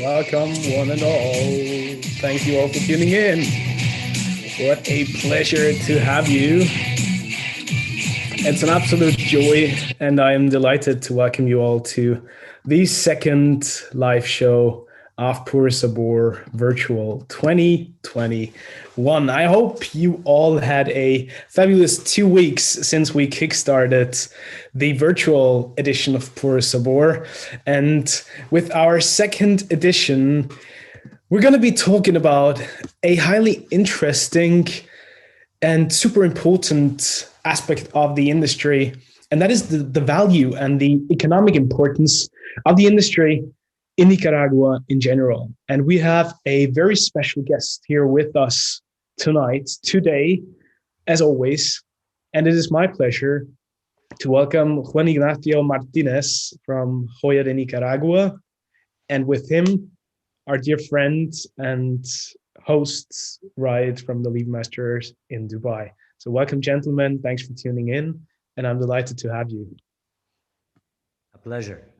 Welcome, one and all. Thank you all for tuning in. What a pleasure to have you. It's an absolute joy, and I am delighted to welcome you all to the second live show of Puro Sabor Virtual 2021. I hope you all had a fabulous 2 weeks since we kickstarted the virtual edition of Puro Sabor. And with our second edition, we're going to be talking about a highly interesting and super important aspect of the industry, and that is the value and the economic importance of the industry in Nicaragua in general. And we have a very special guest here with us today, as always, and it is my pleasure to welcome Juan Ignacio Martinez from Joya de Nicaragua, and with him, our dear friend and hosts, Riot from the Lead Masters in Dubai. So welcome, gentlemen. Thanks for tuning in, and I'm delighted to have you. A pleasure,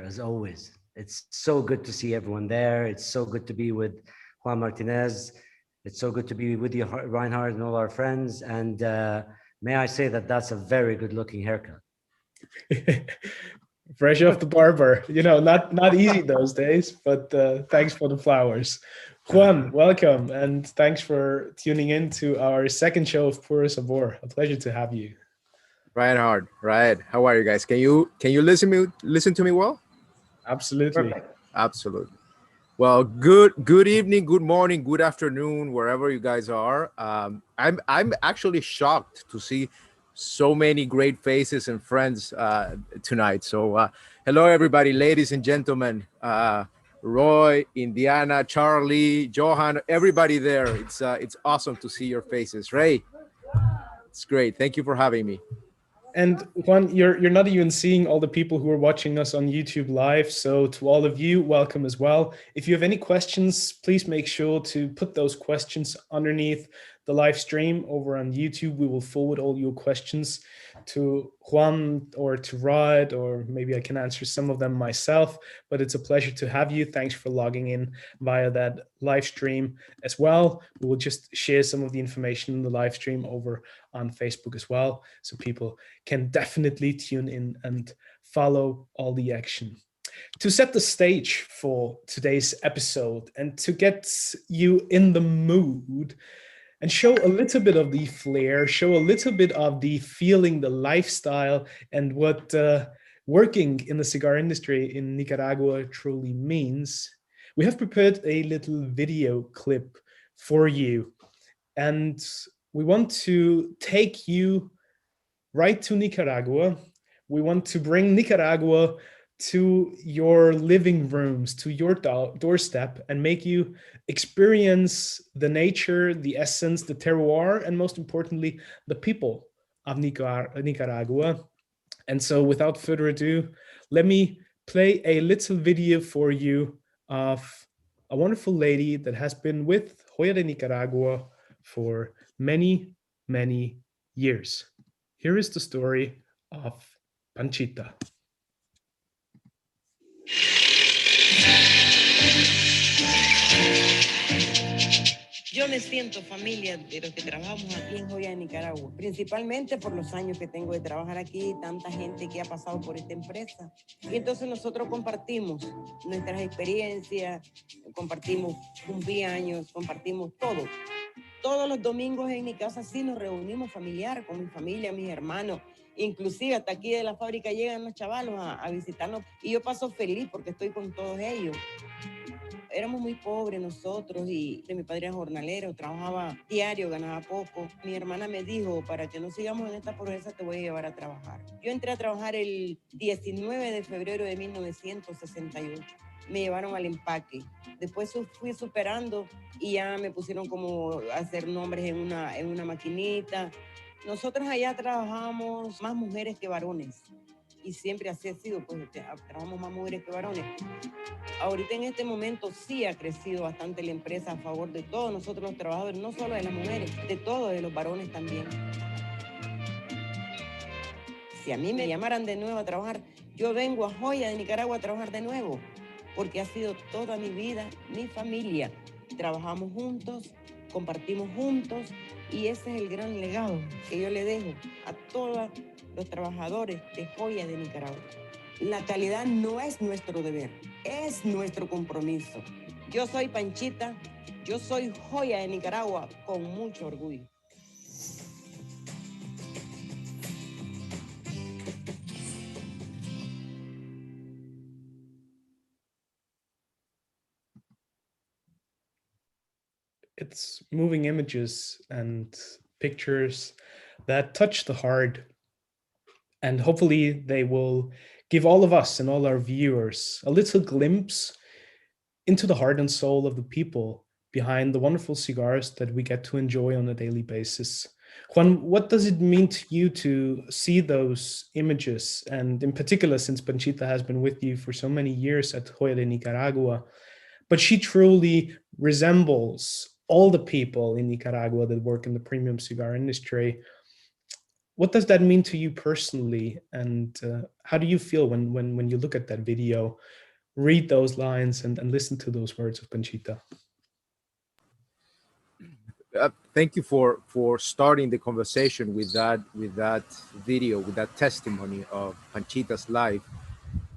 as always. It's so good to see everyone there. It's so good to be with Juan Martinez. It's so good to be with you, Reinhard, and all our friends. And may I say that that's a very good-looking haircut. Fresh off the barber. You know, not easy those days, but thanks for the flowers. Juan, welcome, and thanks for tuning in to our second show of Puro Sabor. A pleasure to have you. Reinhard, right? How are you guys? Can you listen to me well? Absolutely. Perfect. Absolutely. Well, good evening, good morning, good afternoon, wherever you guys are. I'm actually shocked to see so many great faces and friends tonight. So hello, everybody, ladies and gentlemen. Roy, Indiana, Charlie, Johan, everybody there. It's awesome to see your faces. Ray, it's great. Thank you for having me. And Juan, you're not even seeing all the people who are watching us on YouTube live. So to all of you, welcome as well. If you have any questions, please make sure to put those questions underneath the live stream over on YouTube. We will forward all your questions to Juan or to Rod, or maybe I can answer some of them myself, but it's a pleasure to have you. Thanks for logging in via that live stream as well. We will just share some of the information in the live stream over on Facebook as well, so people can definitely tune in and follow all the action. To set the stage for today's episode and to get you in the mood and show a little bit of the flair, show a little bit of the feeling, the lifestyle, and what working in the cigar industry in Nicaragua truly means, we have prepared a little video clip for you. And we want to take you right to Nicaragua. We want to bring Nicaragua to your living rooms, to your doorstep, and make you experience the nature, the essence, the terroir, and most importantly, the people of Nicaragua. And so without further ado, let me play a little video for you of a wonderful lady that has been with Joya de Nicaragua for many, many years. Here is the story of Panchita. Yo me siento familia de los que trabajamos aquí en Joya de Nicaragua, principalmente por los años que tengo de trabajar aquí, tanta gente que ha pasado por esta empresa. Y entonces nosotros compartimos nuestras experiencias, compartimos cumpleaños, compartimos todo. Todos los domingos en mi casa sí nos reunimos familiar, con mi familia, mis hermanos. Inclusive hasta aquí de la fábrica llegan los chavalos a visitarnos. Y yo paso feliz porque estoy con todos ellos. Éramos muy pobres nosotros y mi padre era jornalero, trabajaba diario, ganaba poco. Mi hermana me dijo, para que no sigamos en esta pobreza te voy a llevar a trabajar. Yo entré a trabajar el 19 de febrero de 1968. Me llevaron al empaque. Después fui superando y ya me pusieron como a hacer nombres en una maquinita. Nosotros allá trabajamos más mujeres que varones. Y siempre así ha sido, pues trabajamos más mujeres que varones. Ahorita en este momento sí ha crecido bastante la empresa a favor de todos nosotros los trabajadores, no solo de las mujeres, de todos, de los varones también. Si a mí me llamaran de nuevo a trabajar, yo vengo a Joya de Nicaragua a trabajar de nuevo, porque ha sido toda mi vida, mi familia. Trabajamos juntos, compartimos juntos, y ese es el gran legado que yo le dejo a todos los trabajadores de Joya de Nicaragua. La calidad no es nuestro deber, es nuestro compromiso. Yo soy Panchita, yo soy Joya de Nicaragua con mucho orgullo. It's moving images and pictures that touch the heart. And hopefully they will give all of us and all our viewers a little glimpse into the heart and soul of the people behind the wonderful cigars that we get to enjoy on a daily basis. Juan, what does it mean to you to see those images? And in particular, since Panchita has been with you for so many years at Joya de Nicaragua, but she truly resembles all the people in Nicaragua that work in the premium cigar industry. What does that mean to you personally? And how do you feel when you look at that video, read those lines and listen to those words of Panchita? Thank you for starting the conversation with that video, with that testimony of Panchita's life,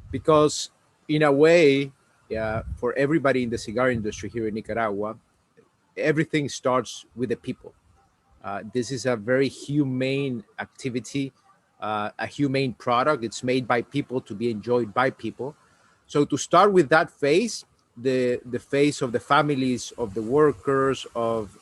because in a way, yeah, for everybody in the cigar industry here in Nicaragua, everything starts with the people. This is a very humane activity, a humane product. It's made by people to be enjoyed by people. So to start with that phase, the face of the families, of the workers, of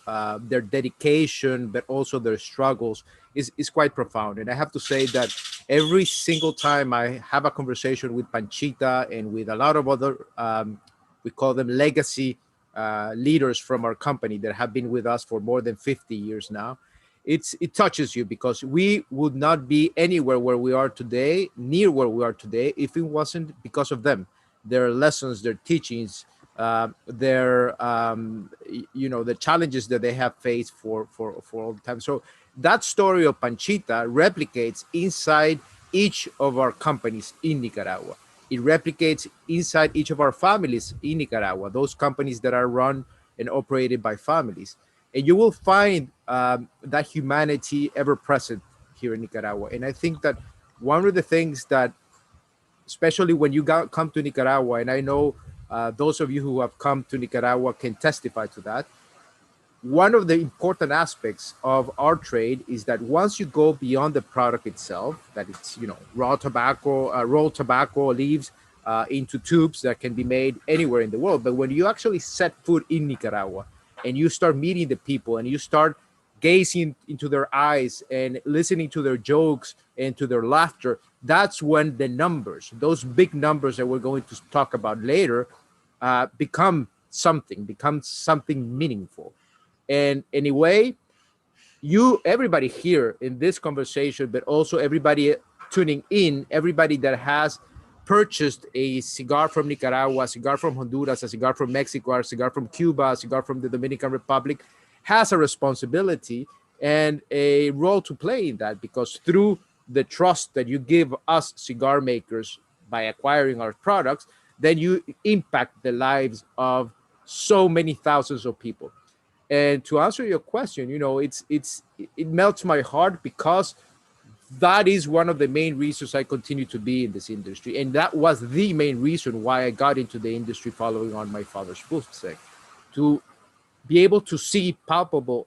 their dedication, but also their struggles is quite profound. And I have to say that every single time I have a conversation with Panchita and with a lot of other, we call them legacy leaders from our company that have been with us for more than 50 years now, it touches you, because we would not be anywhere where we are today, near where we are today, if it wasn't because of them, their lessons, their teachings, their the challenges that they have faced for all the time. So that story of Panchita replicates inside each of our companies in Nicaragua. It replicates inside each of our families in Nicaragua, those companies that are run and operated by families. And you will find that humanity ever present here in Nicaragua. And I think that one of the things that, especially when you come to Nicaragua, and I know those of you who have come to Nicaragua can testify to that, one of the important aspects of our trade is that once you go beyond the product itself, that it's, raw tobacco, rolled tobacco leaves into tubes that can be made anywhere in the world. But when you actually set foot in Nicaragua and you start meeting the people and you start gazing into their eyes and listening to their jokes and to their laughter, that's when the numbers, those big numbers that we're going to talk about later, become something meaningful. And anyway, everybody here in this conversation, but also everybody tuning in, everybody that has purchased a cigar from Nicaragua, a cigar from Honduras, a cigar from Mexico, a cigar from Cuba, a cigar from the Dominican Republic, has a responsibility and a role to play in that, because through the trust that you give us cigar makers by acquiring our products, then you impact the lives of so many thousands of people. And to answer your question, it melts my heart, because that is one of the main reasons I continue to be in this industry. And that was the main reason why I got into the industry following on my father's footsteps, to be able to see palpable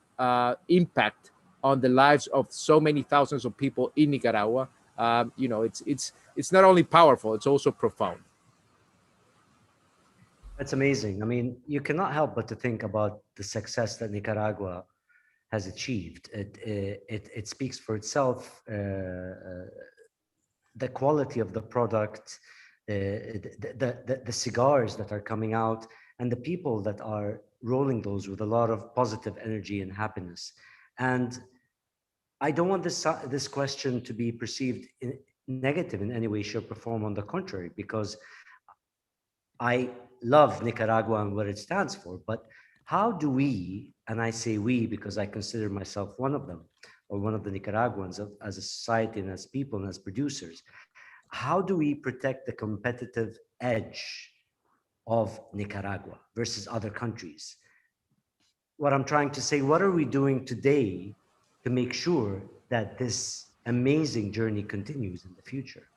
impact on the lives of so many thousands of people in Nicaragua. It's not only powerful, it's also profound. That's amazing. I mean, you cannot help but to think about the success that Nicaragua has achieved. It speaks for itself. The quality of the product, the cigars that are coming out, and the people that are rolling those with a lot of positive energy and happiness. And I don't want this question to be perceived negative in any way, shape, or form. On the contrary, because I love Nicaragua and what it stands for. But how do we, and I say we because I consider myself one of them, or one of the Nicaraguans as a society and as people and as producers, how do we protect the competitive edge of Nicaragua versus other countries? What I'm trying to say, what are we doing today to make sure that this amazing journey continues in the future?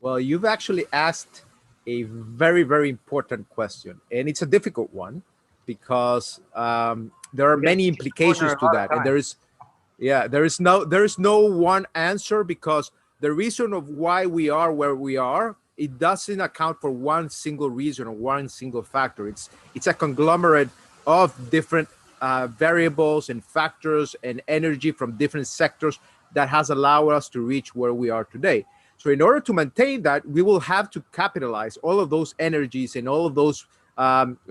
Well, you've actually asked a very, very important question, and it's a difficult one because there are many implications to that, and there is no one answer, because the reason of why we are where we are, it doesn't account for one single reason or one single factor. It's a conglomerate of different variables and factors and energy from different sectors that has allowed us to reach where we are today. So in order to maintain that, we will have to capitalize all of those energies and all of those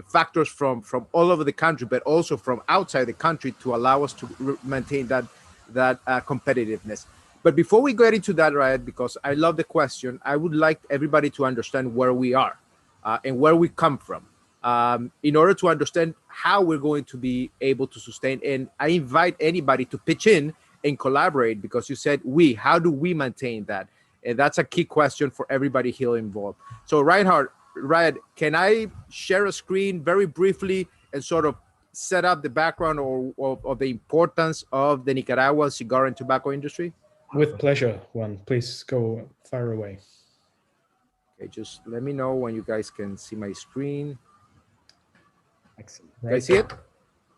factors from all over the country, but also from outside the country, to allow us to maintain that competitiveness. But before we get into that, right, because I love the question, I would like everybody to understand where we are and where we come from, in order to understand how we're going to be able to sustain. And I invite anybody to pitch in and collaborate, because you said how do we maintain that? And that's a key question for everybody here involved. So Ryan, can I share a screen very briefly and sort of set up the background of the importance of the Nicaraguan cigar and tobacco industry? With pleasure, Juan. Please go fire away. Okay, just let me know when you guys can see my screen. Excellent. You guys see it?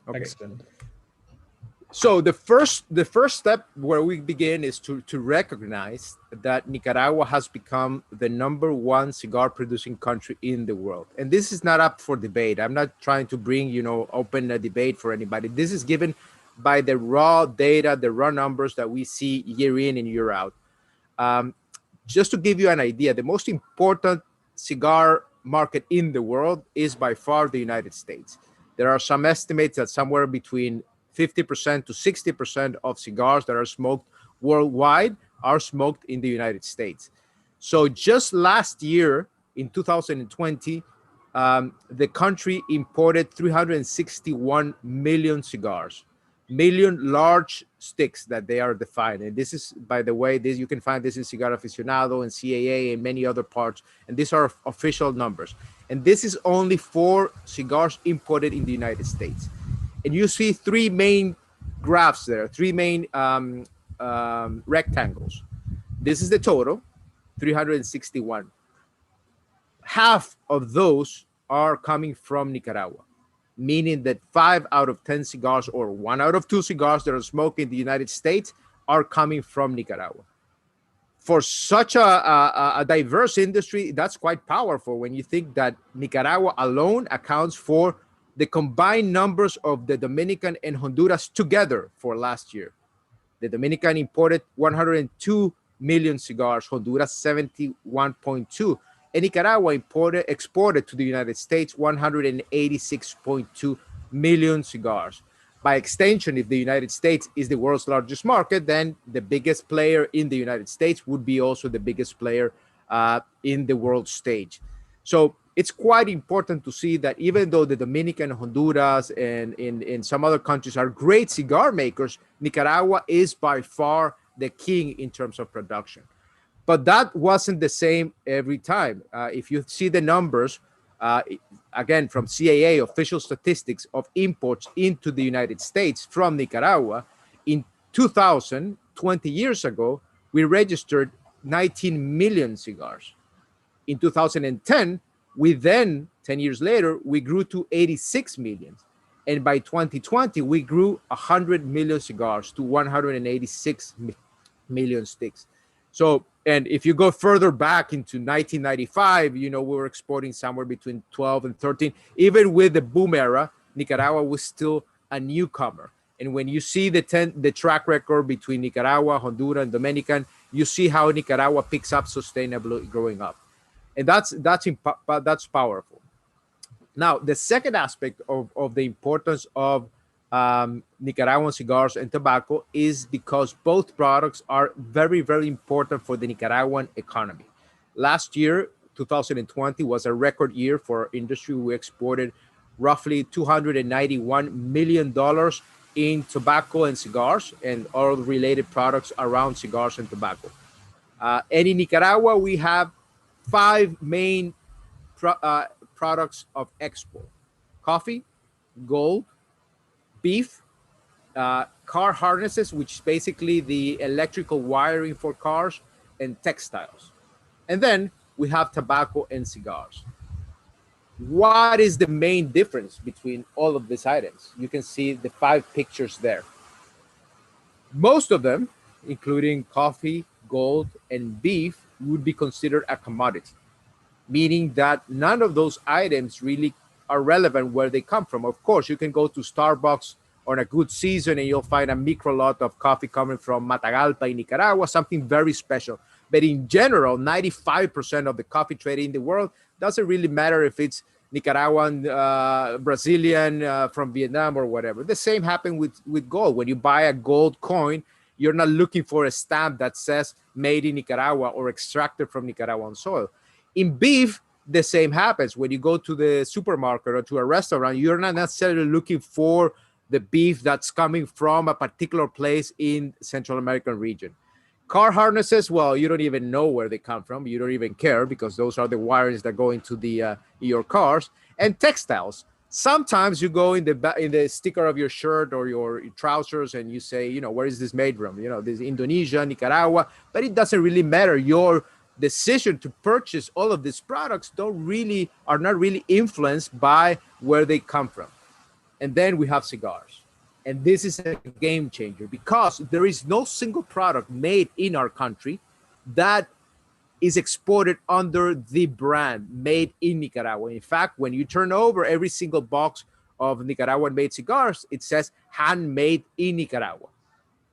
Okay. Excellent. So the first step where we begin is to recognize that Nicaragua has become the #1 cigar producing country in the world. And this is not up for debate. I'm not trying to bring, open a debate for anybody. This is given by the raw data, the raw numbers that we see year in and year out. Just to give you an idea, the most important cigar market in the world is by far the United States. There are some estimates that somewhere between 50% to 60% of cigars that are smoked worldwide are smoked in the United States. So just last year, in 2020, the country imported 361 million cigars, million large sticks that they are defined. And this is, by the way, you can find this in Cigar Aficionado and CAA and many other parts. And these are official numbers. And this is only for cigars imported in the United States. And you see three main graphs there, three main rectangles. This is the total, 361. Half of those are coming from Nicaragua, meaning that 5 out of 10 cigars, or 1 out of 2 cigars that are smoked in the United States, are coming from Nicaragua. For such a diverse industry, that's quite powerful when you think that Nicaragua alone accounts for the combined numbers of the Dominican and Honduras together for last year. The Dominican imported 102 million cigars, Honduras 71.2, and Nicaragua exported to the United States 186.2 million cigars. By extension, if the United States is the world's largest market, then the biggest player in the United States would be also the biggest player in the world stage. So it's quite important to see that even though the Dominican, Honduras, and in some other countries are great cigar makers, Nicaragua is by far the king in terms of production. But that wasn't the same every time. If you see the numbers, again, from CAA official statistics of imports into the United States from Nicaragua, in 2000, 20 years ago, we registered 19 million cigars. In 2010, we then, 10 years later, we grew to 86 million. And by 2020, we grew 100 million cigars to 186 million sticks. So, and if you go further back into 1995, we were exporting somewhere between 12 and 13. Even with the boom era, Nicaragua was still a newcomer. And when you see the track record between Nicaragua, Honduras, and Dominican, you see how Nicaragua picks up sustainably growing up. And that's powerful. Now, the second aspect of the importance of Nicaraguan cigars and tobacco is because both products are very, very important for the Nicaraguan economy. Last year, 2020, was a record year for our industry. We exported roughly $291 million in tobacco and cigars and all related products around cigars and tobacco. And in Nicaragua, we have five main products of export: coffee, gold, beef, car harnesses, which is basically the electrical wiring for cars, and textiles. And then we have tobacco and cigars. What is the main difference between all of these items? You can see the five pictures there. Most of them, including coffee, gold, and beef, would be considered a commodity, meaning that none of those items really are relevant where they come from. Of course, you can go to Starbucks on a good season and you'll find a micro lot of coffee coming from Matagalpa in Nicaragua, something very special. But in general, 95% of the coffee traded in the world doesn't really matter if it's Nicaraguan, Brazilian, from Vietnam or whatever. The same happened with gold. When you buy a gold coin, you're not looking for a stamp that says made in Nicaragua or extracted from Nicaraguan soil. In beef, the same happens. When you go to the supermarket or to a restaurant, you're not necessarily looking for the beef that's coming from a particular place in Central American region. Car harnesses, well, you don't even know where they come from. You don't even care because those are the wires that go into your cars. And textiles. Sometimes you go in the sticker of your shirt or your trousers and you say, you know, where is this made from? You know, this is Indonesia, Nicaragua, but it doesn't really matter. Your decision to purchase all of these products are not really influenced by where they come from. And then we have cigars. And this is a game changer because there is no single product made in our country that is exported under the brand made in Nicaragua. In fact, when you turn over every single box of Nicaraguan made cigars, it says handmade in Nicaragua.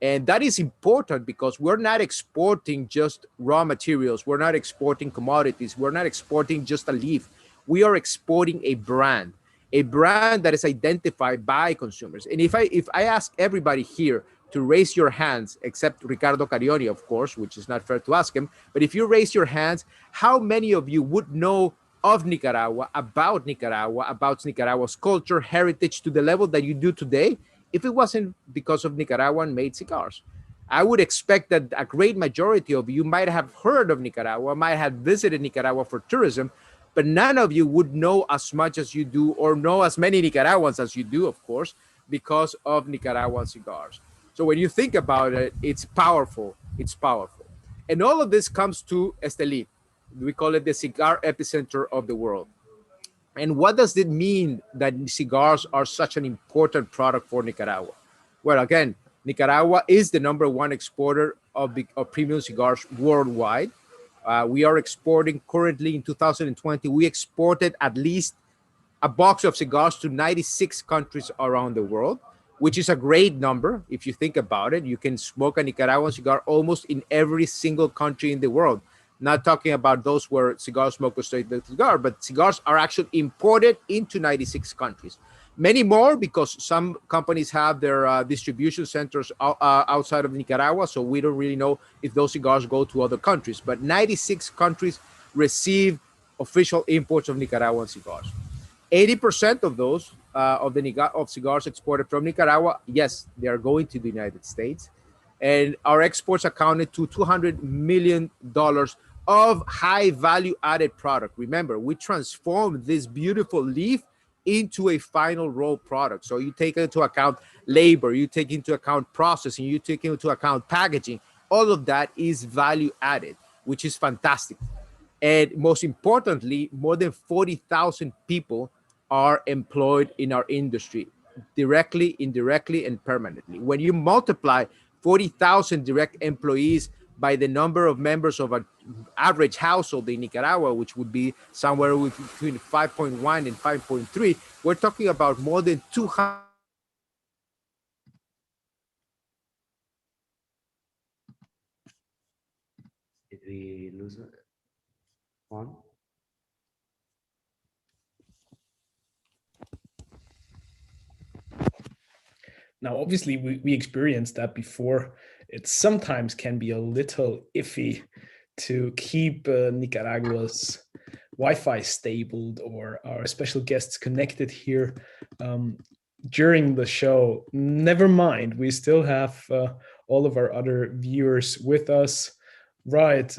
And that is important because we're not exporting just raw materials. We're not exporting commodities. We're not exporting just a leaf. We are exporting a brand that is identified by consumers. And if I ask everybody here to raise your hands, except Ricardo Carioni, of course, which is not fair to ask him, but if you raise your hands, how many of you would know of Nicaragua, about Nicaragua's culture, heritage to the level that you do today, if it wasn't because of Nicaraguan made cigars? I would expect that a great majority of you might have heard of Nicaragua, might have visited Nicaragua for tourism, but none of you would know as much as you do or know as many Nicaraguans as you do, of course, because of Nicaraguan cigars. So when you think about it, it's powerful. It's powerful. And all of this comes to Esteli. We call it the cigar epicenter of the world. And what does it mean that cigars are such an important product for Nicaragua? Well, again, Nicaragua is the #1 exporter of premium cigars worldwide. We are exporting currently in 2020, we exported at least a box of cigars to 96 countries around the world, which is a great number. If you think about it, you can smoke a Nicaraguan cigar almost in every single country in the world. Not talking about those where cigar smokers take the cigar, but cigars are actually imported into 96 countries. Many more because some companies have their distribution centers outside of Nicaragua, so we don't really know if those cigars go to other countries. But 96 countries receive official imports of Nicaraguan cigars. 80% of those of cigars exported from Nicaragua, yes, they are going to the United States. And our exports accounted to $200 million of high value added product. Remember, we transformed this beautiful leaf into a final roll product. So you take into account labor, you take into account processing, you take into account packaging. All of that is value added, which is fantastic. And most importantly, more than 40,000 people are employed in our industry, directly, indirectly, and permanently. When you multiply 40,000 direct employees by the number of members of an average household in Nicaragua, which would be somewhere between 5.1 and 5.3, we're talking about more than 200. Did we lose it? Juan? Now, obviously, we experienced that before. It sometimes can be a little iffy to keep Nicaragua's Wi-Fi stabled or our special guests connected here during the show. Never mind, we still have all of our other viewers with us. Right.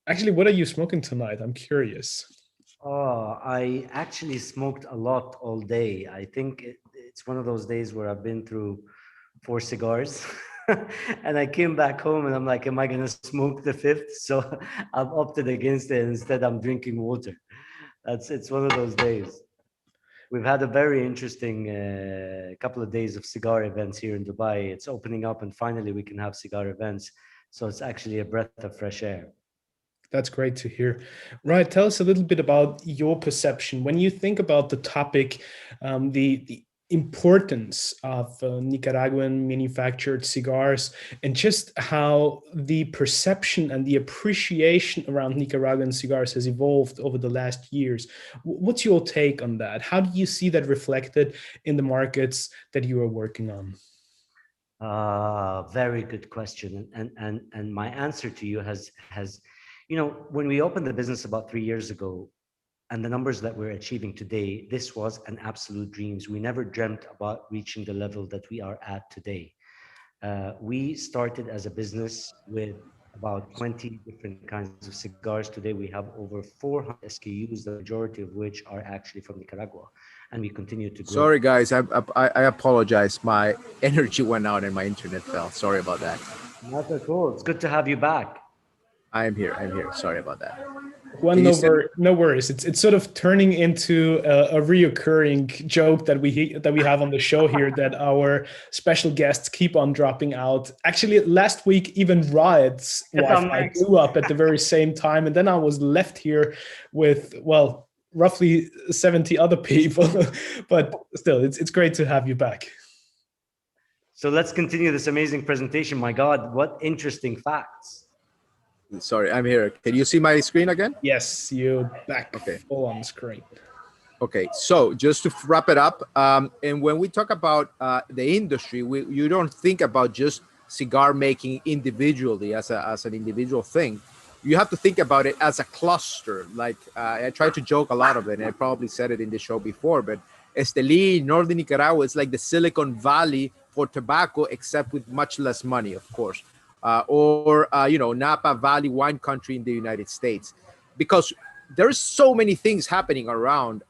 Actually, what are you smoking tonight? I'm curious. Oh, I actually smoked a lot all day. I think it's one of those days where I've been through 4 cigars and I came back home and I'm like, am I going to smoke the fifth? So I've opted against it. Instead, I'm drinking water. It's one of those days. We've had a very interesting couple of days of cigar events here in Dubai. It's opening up and finally we can have cigar events. So it's actually a breath of fresh air. That's great to hear. Right. Tell us a little bit about your perception. When you think about the topic, the importance of Nicaraguan manufactured cigars and just how the perception and the appreciation around Nicaraguan cigars has evolved over the last years. What's your take on that? How do you see that reflected in the markets that you are working on? Very good question. And my answer to you has, when we opened the business about 3 years ago, and the numbers that we're achieving today, this was an absolute dreams. We never dreamt about reaching the level that we are at today. We started as a business with about 20 different kinds of cigars. Today, we have over 400 SKUs, the majority of which are actually from Nicaragua. And we continue to grow. Sorry, guys. I apologize. My energy went out and my internet fell. Sorry about that. Not at all. It's good to have you back. I am here. I'm here. Sorry about that. Juan, no worries. It's sort of turning into a reoccurring joke that we have on the show here that our special guests keep on dropping out. Actually, last week even Riot's Wi-Fi blew up at the very same time, and then I was left here with roughly 70 other people. But still, it's great to have you back. So let's continue this amazing presentation. My God, what interesting facts. Sorry, I'm here. Can you see my screen again? Yes, you're back full on screen. Okay, so just to wrap it up, and when we talk about the industry, you don't think about just cigar making individually as an individual thing. You have to think about it as a cluster. Like I try to joke a lot of it, and I probably said it in the show before, but Esteli, Northern Nicaragua, is like the Silicon Valley for tobacco, except with much less money, of course. Or Napa Valley wine country in the United States, because there's so many things happening around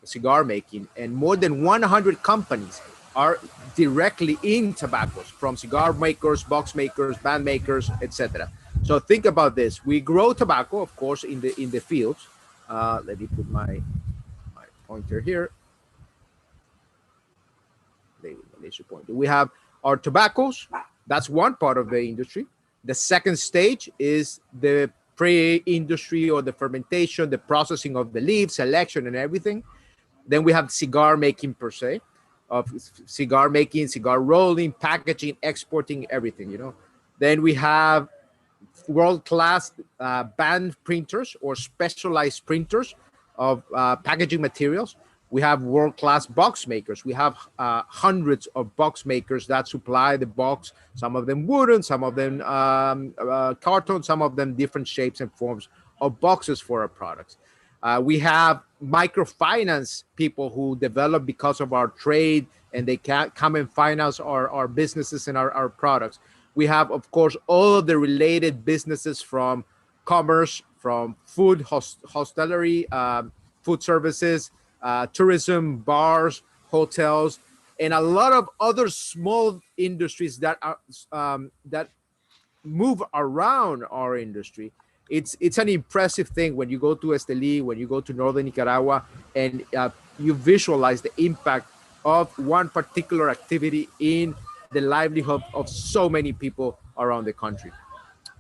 cigar making, and more than 100 companies are directly in tobaccos, from cigar makers, box makers, band makers, etc. So think about this: we grow tobacco, of course, in the fields. Let me put my pointer here. Laser pointer. We have our tobaccos. That's one part of the industry. The second stage is the pre-industry or the fermentation, the processing of the leaves, selection, and everything. Then we have cigar making per se, of cigar making, cigar rolling, packaging, exporting, everything, Then we have world-class band printers or specialized printers of packaging materials. We have world-class box makers. We have hundreds of box makers that supply the box, some of them wooden, some of them carton, some of them different shapes and forms of boxes for our products. We have microfinance people who develop because of our trade, and they can come and finance our businesses and our products. We have, of course, all of the related businesses from commerce, from food, hostelry, food services, tourism, bars, hotels, and a lot of other small industries that are that move around our industry. It's an impressive thing when you go to Esteli, when you go to Northern Nicaragua, and you visualize the impact of one particular activity in the livelihood of so many people around the country.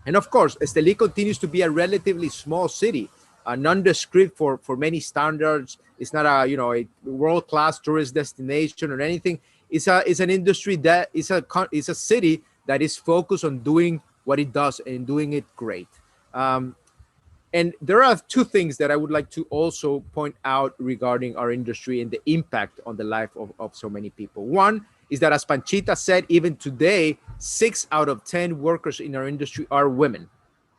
And of course, Esteli continues to be a relatively small city, nondescript for many standards. It's not a world-class tourist destination or anything. It's an industry that is a city that is focused on doing what it does and doing it great. And there are two things that I would like to also point out regarding our industry and the impact on the life of so many people. One is that, as Panchita said, even today, 6 out of 10 workers in our industry are women.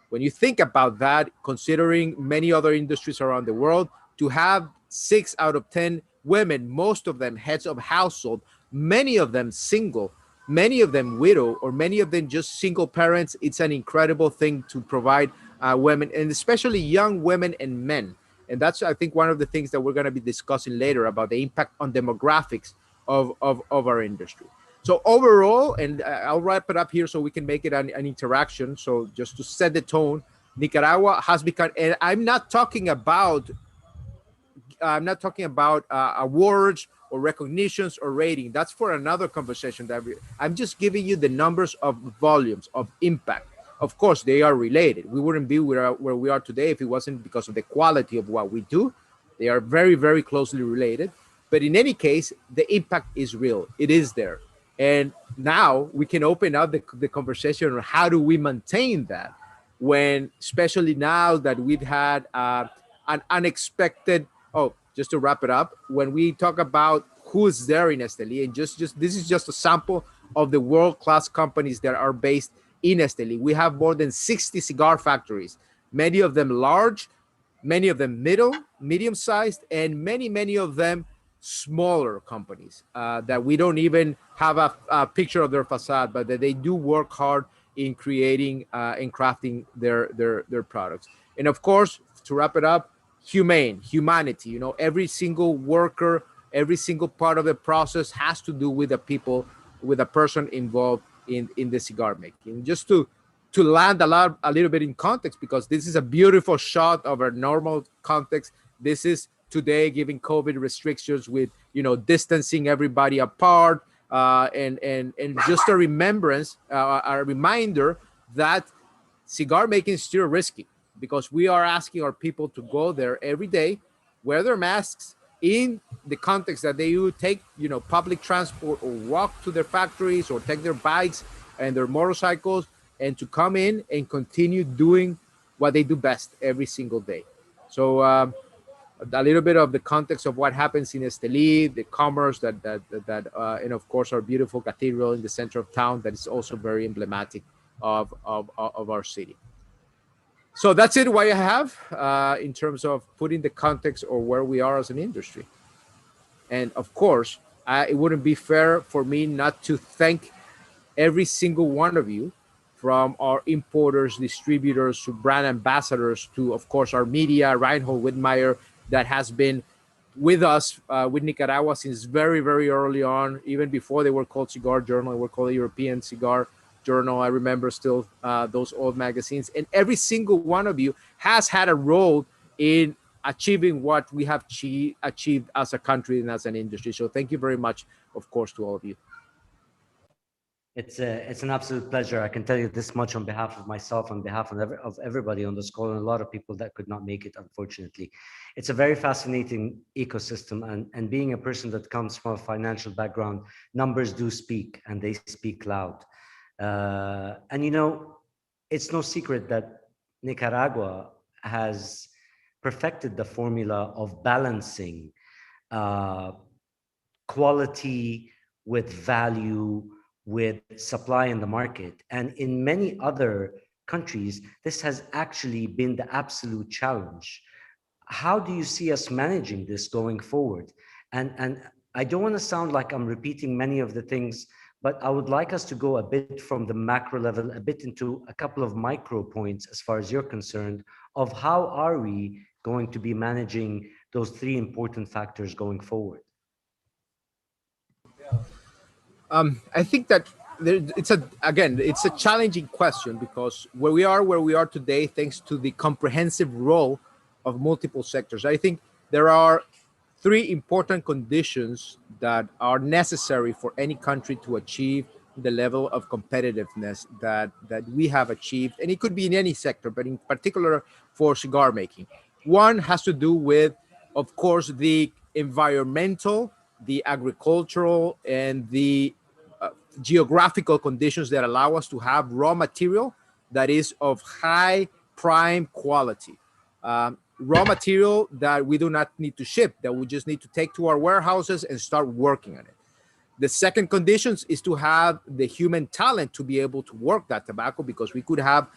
When you think about that, considering many other industries around the world, to have 6 out of 10 women, most of them heads of household, many of them single, many of them widow, or many of them just single parents, it's an incredible thing to provide women, and especially young women and men. And that's, I think, one of the things that we're going to be discussing later about the impact on demographics of our industry. So overall, and I'll wrap it up here so we can make it an interaction. So just to set the tone, Nicaragua has become, and I'm not talking about awards or recognitions or rating. That's for another conversation. I'm just giving you the numbers of volumes of impact. Of course, they are related. We wouldn't be where we are today if it wasn't because of the quality of what we do. They are very, very closely related. But in any case, the impact is real. It is there. And now we can open up the conversation on how do we maintain that when, especially now that we've had an unexpected, just to wrap it up, when we talk about who's there in Esteli, and just this is just a sample of the world-class companies that are based in Esteli. We have more than 60 cigar factories, many of them large, many of them medium-sized, and many of them smaller companies that we don't even have a picture of their facade, but that they do work hard in creating and crafting their products. And of course, to wrap it up, humanity, you know, every single worker, every single part of the process has to do with the people, with a person involved in the cigar making. Just to land a little bit in context, because this is a beautiful shot of a normal context. This is today, given COVID restrictions, with, you know, distancing everybody apart, and just a remembrance, a reminder that cigar making is still risky, because we are asking our people to go there every day, wear their masks in the context that they would take, you know, public transport or walk to their factories or take their bikes and their motorcycles, and to come in and continue doing what they do best every single day. So a little bit of the context of what happens in Esteli, the commerce that and of course our beautiful cathedral in the center of town that is also very emblematic of our city. So that's it, what I have in terms of putting the context or where we are as an industry. And of course, it wouldn't be fair for me not to thank every single one of you, from our importers, distributors, to brand ambassadors, to, of course, our media, Reinhold Whitmire, that has been with us, with Nicaragua since very, very early on, even before they were called Cigar Journal, they were called the European Cigar Journal. I remember still those old magazines. And every single one of you has had a role in achieving what we have achieved as a country and as an industry. So thank you very much, of course, to all of you. It's an absolute pleasure. I can tell you this much on behalf of myself, on behalf of everybody on this call, and a lot of people that could not make it, unfortunately. It's a very fascinating ecosystem, and being a person that comes from a financial background, numbers do speak, and they speak loud. And you know, it's no secret that Nicaragua has perfected the formula of balancing quality with value, with supply in the market. And in many other countries, this has actually been the absolute challenge. How do you see us managing this going forward? And I don't want to sound like I'm repeating many of the things, but I would like us to go a bit from the macro level, a bit into a couple of micro points as far as you're concerned, of how are we going to be managing those three important factors going forward? I think that it's a challenging question, because where we are today, thanks to the comprehensive role of multiple sectors, I think there are three important conditions that are necessary for any country to achieve the level of competitiveness that we have achieved. And it could be in any sector, but in particular for cigar making. One has to do with, of course, the environmental, the agricultural, and the geographical conditions that allow us to have raw material that is of high prime quality. Raw material that we do not need to ship, that we just need to take to our warehouses and start working on it. The second conditions is to have the human talent to be able to work that tobacco, because we could have,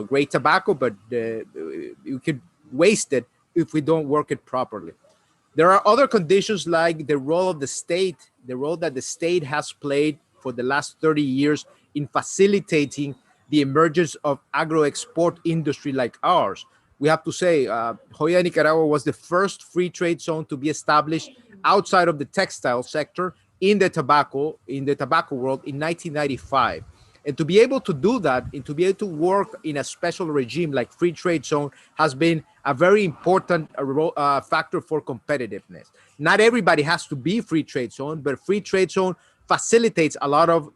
great tobacco, but you could waste it if we don't work it properly. There are other conditions like the role of the state, the role that the state has played for the last 30 years in facilitating the emergence of agro-export industry like ours. We have to say, Joya de Nicaragua was the first free trade zone to be established outside of the textile sector in the tobacco world in 1995. And to be able to do that and to be able to work in a special regime like free trade zone has been a very important factor for competitiveness. Not everybody has to be free trade zone, but free trade zone facilitates a lot of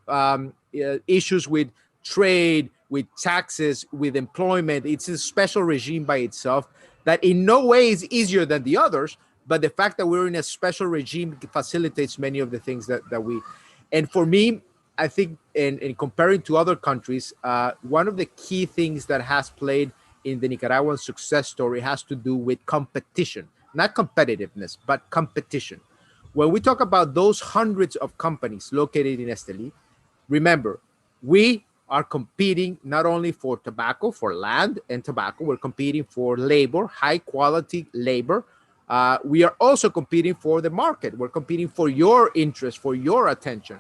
issues with trade, with taxes, with employment. It's a special regime by itself that in no way is easier than the others, but the fact that we're in a special regime facilitates many of the things that we, and for me, I think in comparing to other countries, one of the key things that has played in the Nicaraguan success story has to do with competition, not competitiveness, but competition. When we talk about those hundreds of companies located in Esteli, remember, we are competing not only for tobacco, for land and tobacco, we're competing for labor, high quality labor. We are also competing for the market. We're competing for your interest, for your attention.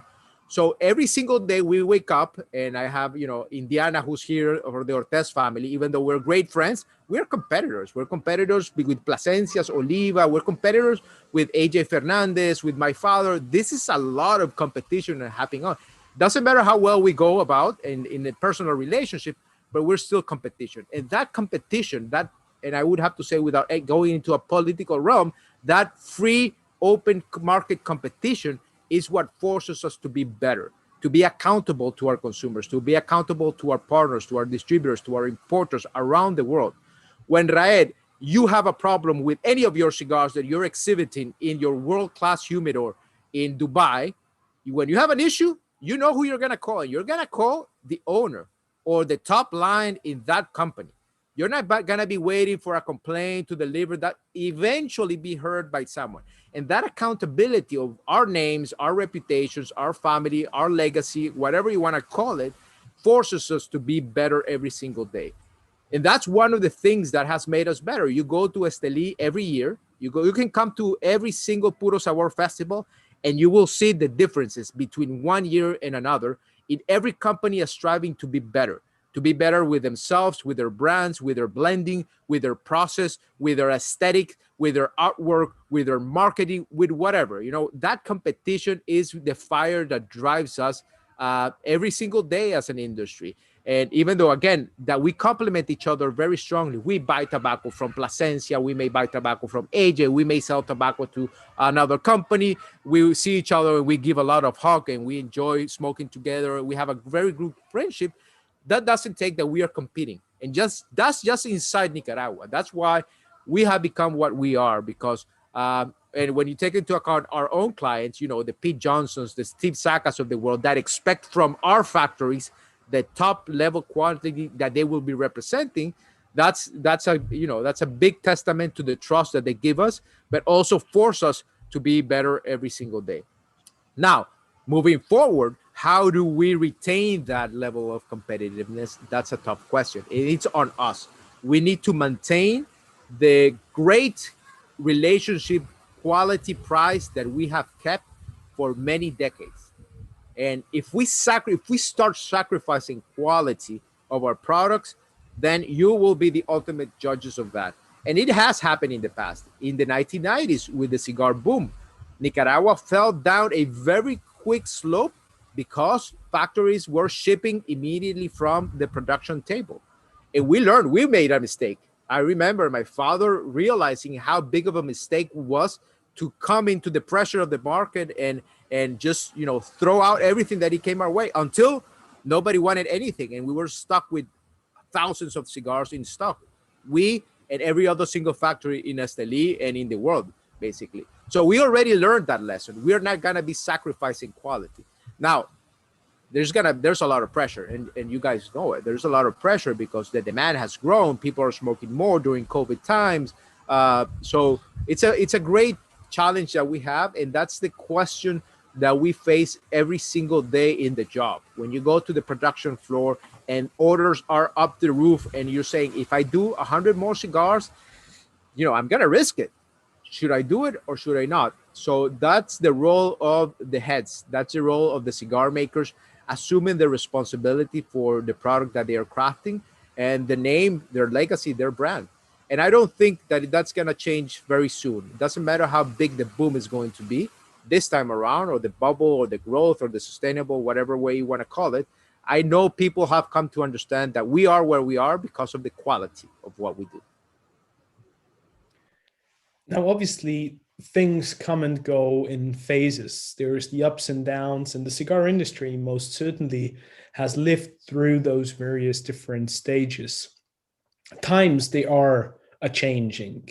So every single day we wake up, and I have, Indiana who's here, or the Ortez family, even though we're great friends, we're competitors. We're competitors with Plasencias, Oliva. We're competitors with AJ Fernandez, with my father. This is a lot of competition happening on. Doesn't matter how well we go about in a personal relationship, but we're still competition. And that competition, and I would have to say, without going into a political realm, that free, open market competition is what forces us to be better, to be accountable to our consumers, to be accountable to our partners, to our distributors, to our importers around the world. When, Raed, you have a problem with any of your cigars that you're exhibiting in your world-class humidor in Dubai, when you have an issue, you know who you're going to call. You're going to call the owner or the top line in that company. You're not going to be waiting for a complaint to deliver that eventually be heard by someone. And that accountability of our names, our reputations, our family, our legacy, whatever you want to call it, forces us to be better every single day. And that's one of the things that has made us better. You go to Esteli every year. You can come to every single Puro Sabor festival, and you will see the differences between one year and another. In every company is striving to be better with themselves, with their brands, with their blending, with their process, with their aesthetic, with their artwork, with their marketing, with whatever. That competition is the fire that drives us every single day as an industry. And even though, again, that we complement each other very strongly, we buy tobacco from Plasencia, we may buy tobacco from AJ, we may sell tobacco to another company. We see each other and we give a lot of hug and we enjoy smoking together. We have a very good friendship. That doesn't take that we are competing. And that's just inside Nicaragua. That's why we have become what we are, because and when you take into account our own clients, the Pete Johnsons, the Steve Sakas of the world that expect from our factories the top level quality that they will be representing, that's a big testament to the trust that they give us, but also force us to be better every single day. Now, moving forward, how do we retain that level of competitiveness? That's a tough question. It's on us. We need to maintain the great relationship, quality, price that we have kept for many decades. And if we start sacrificing quality of our products, then you will be the ultimate judges of that. And it has happened in the past. In the 1990s, with the cigar boom, Nicaragua fell down a very quick slope because factories were shipping immediately from the production table. And we learned, we made a mistake. I remember my father realizing how big of a mistake it was to come into the pressure of the market and just, throw out everything that came our way until nobody wanted anything. And we were stuck with thousands of cigars in stock. We and every other single factory in Esteli and in the world, basically. So we already learned that lesson. We're not going to be sacrificing quality. Now, there's a lot of pressure, and you guys know it. There's a lot of pressure because the demand has grown. People are smoking more during COVID times. So it's a great challenge that we have, and that's the question that we face every single day in the job. When you go to the production floor and orders are up the roof, and you're saying, if I do 100 more cigars, I'm going to risk it. Should I do it or should I not? So that's the role of the heads. That's the role of the cigar makers, assuming the responsibility for the product that they are crafting and the name, their legacy, their brand. And I don't think that that's going to change very soon. It doesn't matter how big the boom is going to be this time around, or the bubble, or the growth, or the sustainable, whatever way you want to call it. I know people have come to understand that we are where we are because of the quality of what we do. Now, obviously, things come and go in phases. There's the ups and downs, and the cigar industry most certainly has lived through those various different stages. Times, they are a-changing.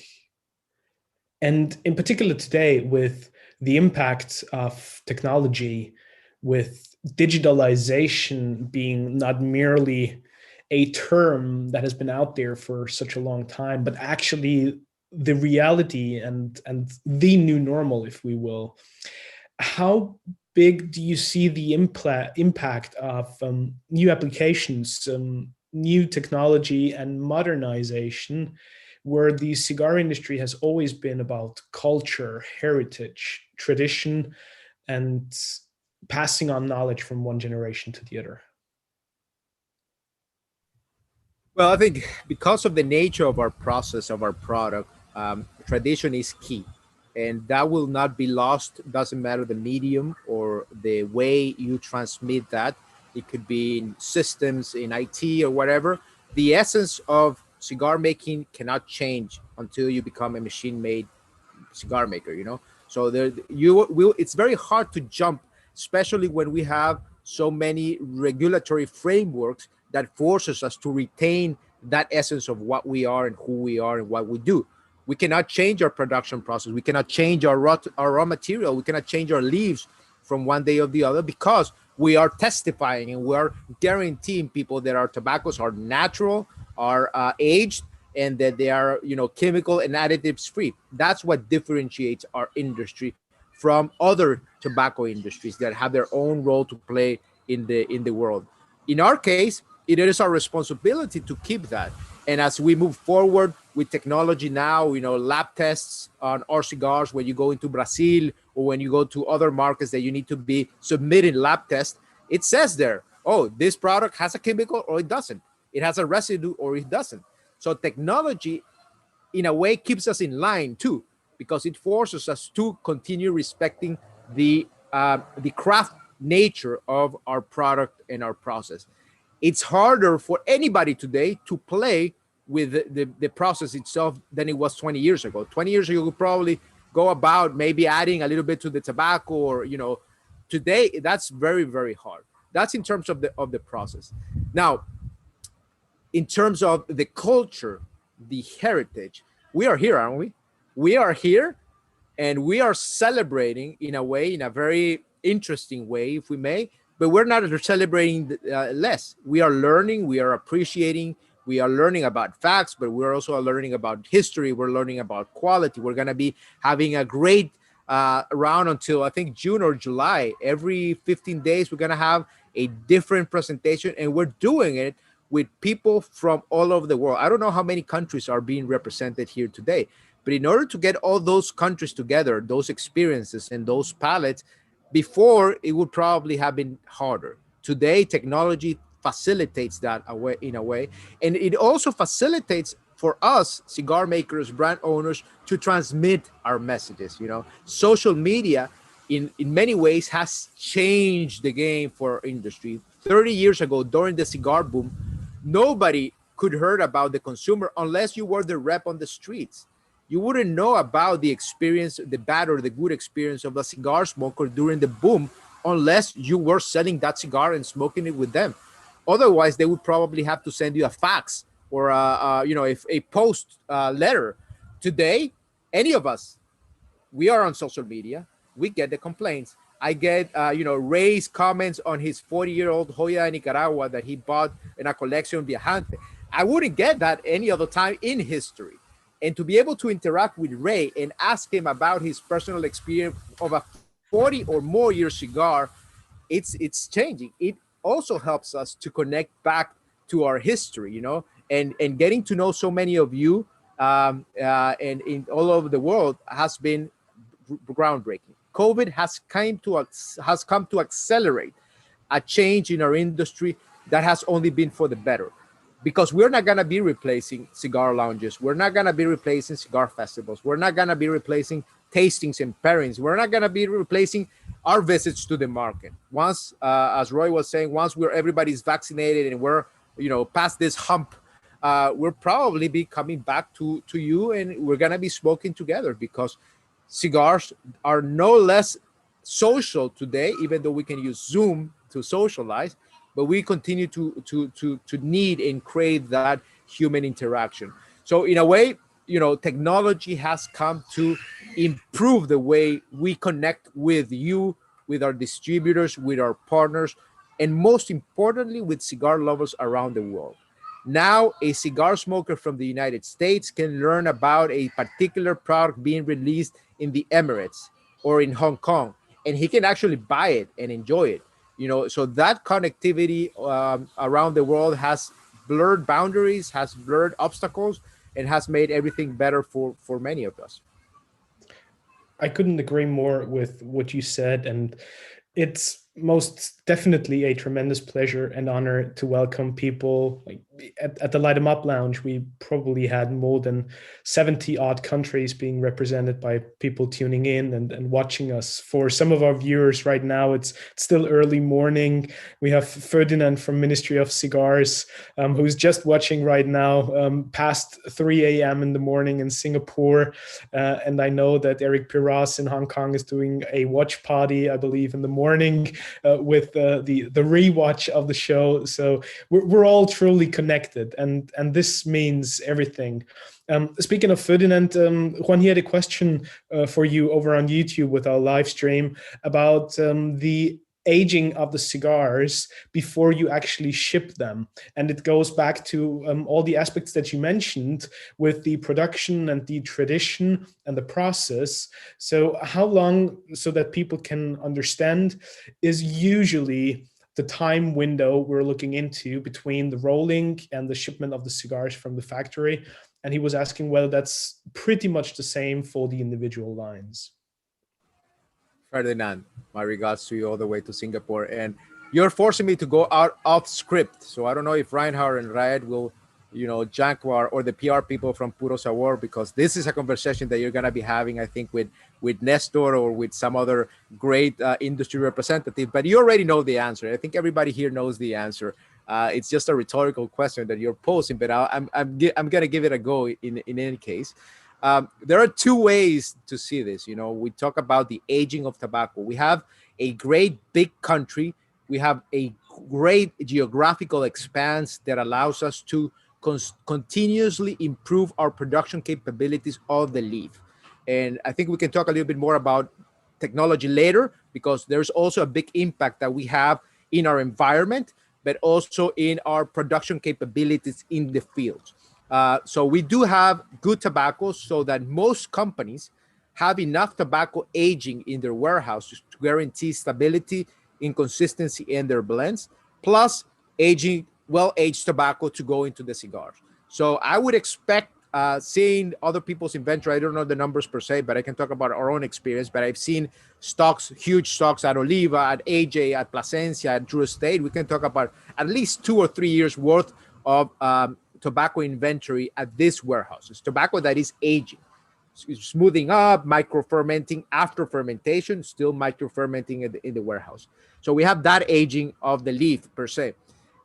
And in particular today, with the impact of technology, with digitalization being not merely a term that has been out there for such a long time, but actually the reality and the new normal, if we will. How big do you see the impact of new applications, new technology, and modernization, where the cigar industry has always been about culture, heritage, tradition, and passing on knowledge from one generation to the other? Well, I think because of the nature of our process, of our product, tradition is key. And that will not be lost. Doesn't matter the medium or the way you transmit that. It could be in systems, in IT, or whatever. The essence of cigar making cannot change until you become a machine-made cigar maker, So it's very hard to jump, especially when we have so many regulatory frameworks that forces us to retain that essence of what we are and who we are and what we do. We cannot change our production process. We cannot change our raw material. We cannot change our leaves from one day or the other, because we are testifying and we are guaranteeing people that our tobaccos are natural, are aged, and that they are, chemical and additives free. That's what differentiates our industry from other tobacco industries that have their own role to play in the world. In our case, it is our responsibility to keep that. And as we move forward with technology now, lab tests on our cigars, when you go into Brazil or when you go to other markets that you need to be submitting lab tests, it says there, oh, this product has a chemical or it doesn't. It has a residue or it doesn't. So technology, in a way, keeps us in line too, because it forces us to continue respecting the craft nature of our product and our process. It's harder for anybody today to play with the process itself than it was 20 years ago. 20 years ago, you could probably go about maybe adding a little bit to the tobacco, or, today that's very, very hard. That's in terms of the process. Now, in terms of the culture, the heritage, we are here, aren't we? We are here, and we are celebrating in a way, in a very interesting way, if we may, but we're not celebrating less. We are learning, we are appreciating, we are learning about facts, but we're also learning about history. We're learning about quality. We're going to be having a great round until I think June or July. Every 15 days, we're going to have a different presentation, and we're doing it with people from all over the world. I don't know how many countries are being represented here today, but in order to get all those countries together, those experiences and those palettes, before it would probably have been harder. Today, technology facilitates that in a way, and it also facilitates for us cigar makers, brand owners, to transmit our messages. Social media in many ways has changed the game for our industry. 30 years ago, during the cigar boom, nobody could heard about the consumer unless you were the rep on the streets. You wouldn't know about the experience, the bad or the good experience of a cigar smoker during the boom, unless you were selling that cigar and smoking it with them. Otherwise, they would probably have to send you a fax or a post letter. Today, any of us, we are on social media. We get the complaints. I get Ray's comments on his 40-year-old Joya de Nicaragua that he bought in a collection Viajante. I wouldn't get that any other time in history. And to be able to interact with Ray and ask him about his personal experience of a 40 or more year cigar, it's changing. It also helps us to connect back to our history, and getting to know so many of you, and in all over the world has been groundbreaking. COVID has come to accelerate a change in our industry that has only been for the better, because we're not going to be replacing cigar lounges. We're not going to be replacing cigar festivals. We're not going to be replacing tastings and pairings. We're not going to be replacing our visits to the market. Once, as Roy was saying, once everybody's vaccinated and we're, past this hump, we'll probably be coming back to you, and we're going to be smoking together, because cigars are no less social today, even though we can use Zoom to socialize, but we continue to need and crave that human interaction. So in a way, technology has come to improve the way we connect with you, with our distributors, with our partners, and most importantly, with cigar lovers around the world. Now, a cigar smoker from the United States can learn about a particular product being released in the Emirates or in Hong Kong, and he can actually buy it and enjoy it. So that connectivity around the world has blurred boundaries, has blurred obstacles, and has made everything better for many of us. I couldn't agree more with what you said, and it's most definitely a tremendous pleasure and honor to welcome people. Like at the Light 'em Up Lounge, we probably had more than 70 odd countries being represented by people tuning in and watching us. For some of our viewers right now, it's still early morning. We have Ferdinand from Ministry of Cigars, who's just watching right now, past 3 a.m. in the morning in Singapore. And I know that Eric Piras in Hong Kong is doing a watch party, I believe, in the morning, with the rewatch of the show. So we're all truly connected, and this means everything. Speaking of Ferdinand, Juan, he had a question for you over on YouTube with our live stream about the aging of the cigars before you actually ship them. And it goes back to all the aspects that you mentioned with the production and the tradition and the process. So how long, so that people can understand, is usually the time window we're looking into between the rolling and the shipment of the cigars from the factory? And he was asking whether that's pretty much the same for the individual lines. Ferdinand, my regards to you all the way to Singapore. And you're forcing me to go out off script. So I don't know if Reinhard and Riot will, Jaguar or the PR people from Puro Sabor, because this is a conversation that you're going to be having, I think, with Nestor or with some other great industry representative. But you already know the answer. I think everybody here knows the answer. It's just a rhetorical question that you're posing, but I'm going to give it a go in any case. There are two ways to see this. We talk about the aging of tobacco. We have a great big country. We have a great geographical expanse that allows us to continuously improve our production capabilities of the leaf. And I think we can talk a little bit more about technology later, because there's also a big impact that we have in our environment, but also in our production capabilities in the field. So we do have good tobacco, so that most companies have enough tobacco aging in their warehouses to guarantee stability, inconsistency in their blends, plus well-aged tobacco to go into the cigars. So I would expect seeing other people's inventory. I don't know the numbers per se, but I can talk about our own experience. But I've seen huge stocks at Oliva, at AJ, at Plasencia, at Drew Estate. We can talk about at least 2 or 3 years worth of tobacco inventory at these warehouses. Tobacco that is aging, smoothing up, micro-fermenting after fermentation, still micro-fermenting in the warehouse. So we have that aging of the leaf per se.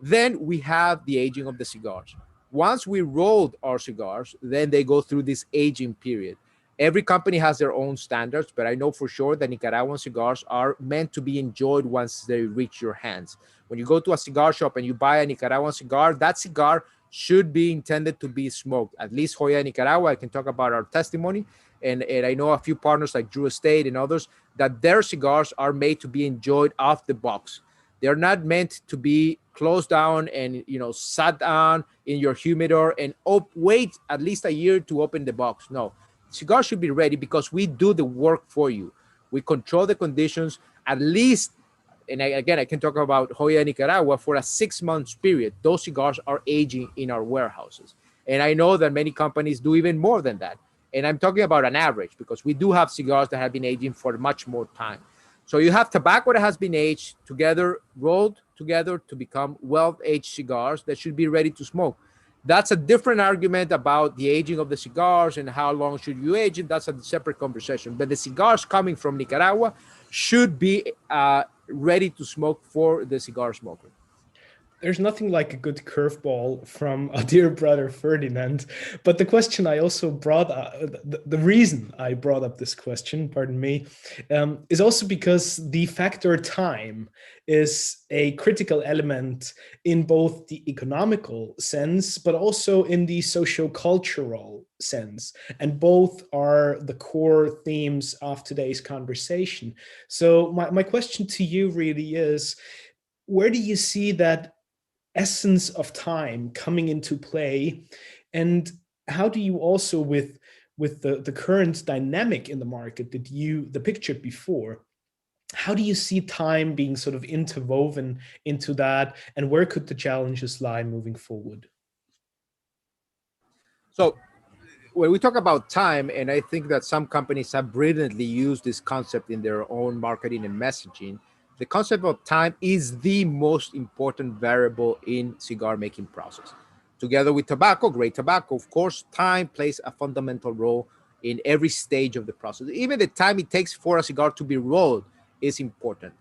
Then we have the aging of the cigars. Once we rolled our cigars, then they go through this aging period. Every company has their own standards, but I know for sure that Nicaraguan cigars are meant to be enjoyed once they reach your hands. When you go to a cigar shop and you buy a Nicaraguan cigar, that cigar should be intended to be smoked. At least Joya de Nicaragua, I can talk about our testimony. And I know a few partners like Drew Estate and others, that their cigars are made to be enjoyed off the box. They're not meant to be closed down and sat down in your humidor and wait at least a year to open the box. No, cigars should be ready, because we do the work for you. We control the conditions at least, and again, I can talk about Joya de Nicaragua, for a 6-month period. Those cigars are aging in our warehouses. And I know that many companies do even more than that. And I'm talking about an average, because we do have cigars that have been aging for much more time. So you have tobacco that has been aged together, rolled together to become well-aged cigars that should be ready to smoke. That's a different argument about the aging of the cigars and how long should you age it. That's a separate conversation. But the cigars coming from Nicaragua should be ready to smoke for the cigar smoker. There's nothing like a good curveball from a dear brother Ferdinand. But the question I also brought, the reason I brought up this question, pardon me, is also because the factor time is a critical element in both the economical sense, but also in the socio-cultural sense. And both are the core themes of today's conversation. So my question to you really is, where do you see that essence of time coming into play, and how do you also, with the current dynamic in the market that you pictured before, how do you see time being sort of interwoven into that, and where could the challenges lie moving forward? So when we talk about time, and I think that some companies have brilliantly used this concept in their own marketing and messaging, the concept of time is the most important variable in cigar making process. Together with tobacco, great tobacco, of course, time plays a fundamental role in every stage of the process. Even the time it takes for a cigar to be rolled is important.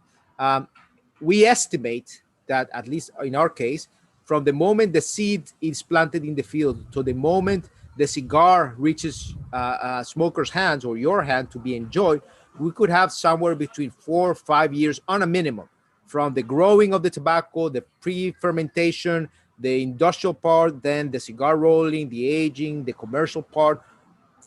We estimate that, at least in our case, from the moment the seed is planted in the field to the moment the cigar reaches a smoker's hands or your hand to be enjoyed, we could have somewhere between 4 or 5 years on a minimum, from the growing of the tobacco, the pre-fermentation, the industrial part, then the cigar rolling, the aging, the commercial part.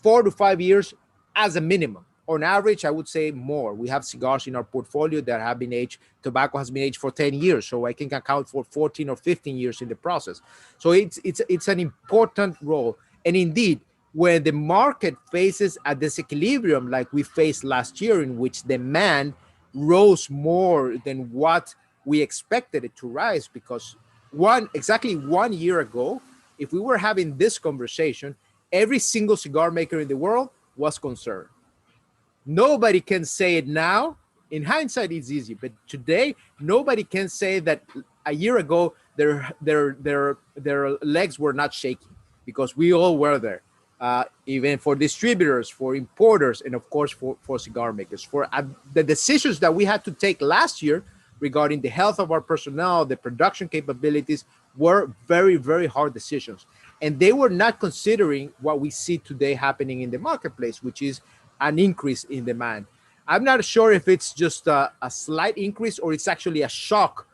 4 to 5 years as a minimum. On average, I would say more. We have cigars in our portfolio that have been aged. Tobacco has been aged for 10 years, so I can account for 14 or 15 years in the process. So it's an important role. And indeed, when the market faces a disequilibrium like we faced last year, in which demand rose more than what we expected it to rise, because exactly 1 year ago, if we were having this conversation, every single cigar maker in the world was concerned. Nobody can say it now. In hindsight, it's easy, but today nobody can say that a year ago their legs were not shaking, because we all were there. Even for distributors, for importers, and of course for cigar makers. For the decisions that we had to take last year regarding the health of our personnel, the production capabilities, were very, very hard decisions. And they were not considering what we see today happening in the marketplace, which is an increase in demand. I'm not sure if it's just a slight increase or it's actually a shock,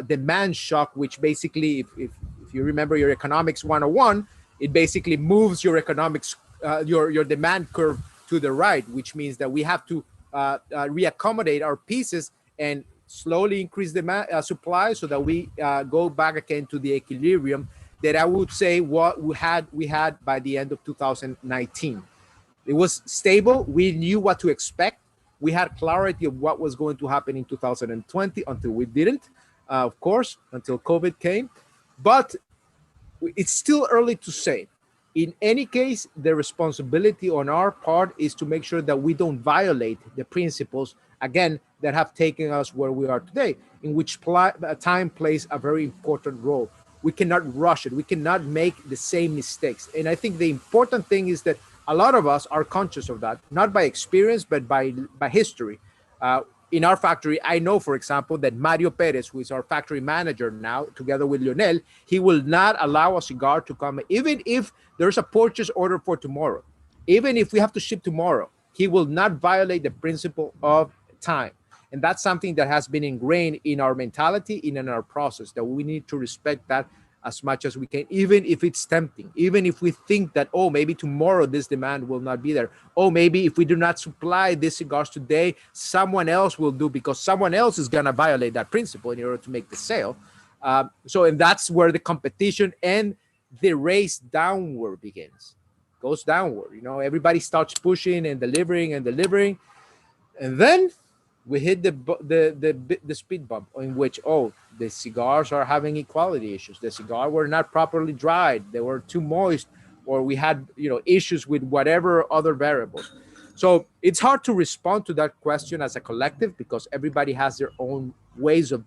demand shock, which basically, if you remember your economics 101, it basically moves your economics, your demand curve to the right, which means that we have to reaccommodate our pieces and slowly increase demand supply, so that we go back again to the equilibrium that I would say what we had by the end of 2019. It was stable. We knew what to expect. We had clarity of what was going to happen in 2020 until we didn't, of course, until COVID came. But it's still early to say. In any case, the responsibility on our part is to make sure that we don't violate the principles, again, that have taken us where we are today, in which time plays a very important role. We cannot rush it. We cannot make the same mistakes. And I think the important thing is that a lot of us are conscious of that, not by experience, but by history. In our factory, I know, for example, that Mario Perez, who is our factory manager now, together with Lionel, he will not allow a cigar to come, even if there's a purchase order for tomorrow, even if we have to ship tomorrow, he will not violate the principle of time. And that's something that has been ingrained in our mentality and in our process, that we need to respect that as much as we can, even if it's tempting, even if we think that, oh, maybe tomorrow this demand will not be there. Oh, maybe if we do not supply these cigars today, someone else will do, because someone else is going to violate that principle in order to make the sale. And that's where the competition and the race downward begins, goes downward. Everybody starts pushing and delivering. And then we hit the speed bump in which, oh, the cigars are having equality issues. The cigar were not properly dried. They were too moist, or we had, issues with whatever other variables. So it's hard to respond to that question as a collective because everybody has their own ways of,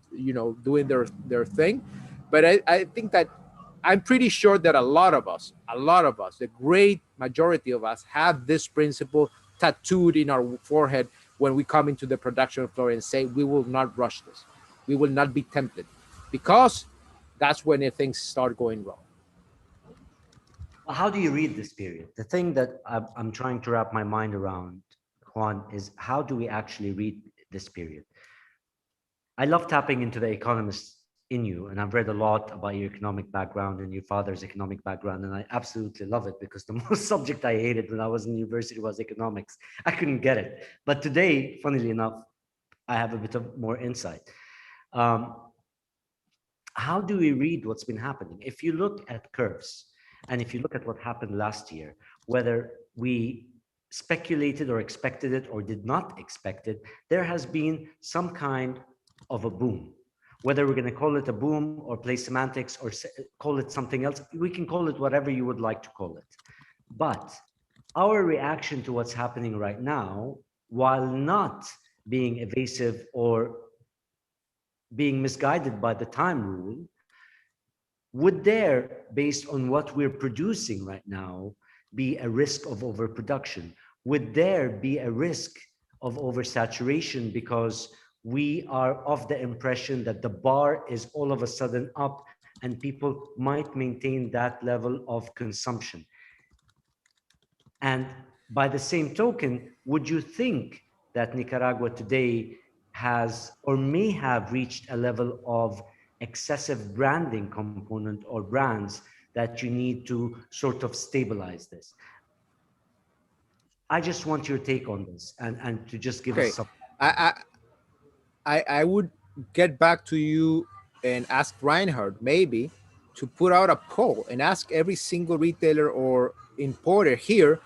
doing their thing. But I think that I'm pretty sure that a lot of us, the great majority of us, have this principle tattooed in our forehead when we come into the production floor and say, we will not rush this. We will not be tempted, because that's when things start going wrong. How do you read this period? The thing that I'm trying to wrap my mind around, Juan, is how do we actually read this period? I love tapping into the economist in you, and I've read a lot about your economic background and your father's economic background, and I absolutely love it, because the most subject I hated when I was in university was economics. I couldn't get it. But today, funnily enough, I have a bit of more insight. How do we read what's been happening? If you look at curves, and if you look at what happened last year, whether we speculated or expected it or did not expect it, there has been some kind of a boom. Whether we're going to call it a boom or play semantics or call it something else, we can call it whatever you would like to call it. But our reaction to what's happening right now, while not being evasive or being misguided by the time rule, would there, based on what we're producing right now, be a risk of overproduction? Would there be a risk of oversaturation because we are of the impression that the bar is all of a sudden up and people might maintain that level of consumption? And by the same token, would you think that Nicaragua today has or may have reached a level of excessive branding component or brands that you need to sort of stabilize this? I just want your take on this and to just give us some. I would get back to you and ask Reinhard maybe to put out a poll and ask every single retailer or importer here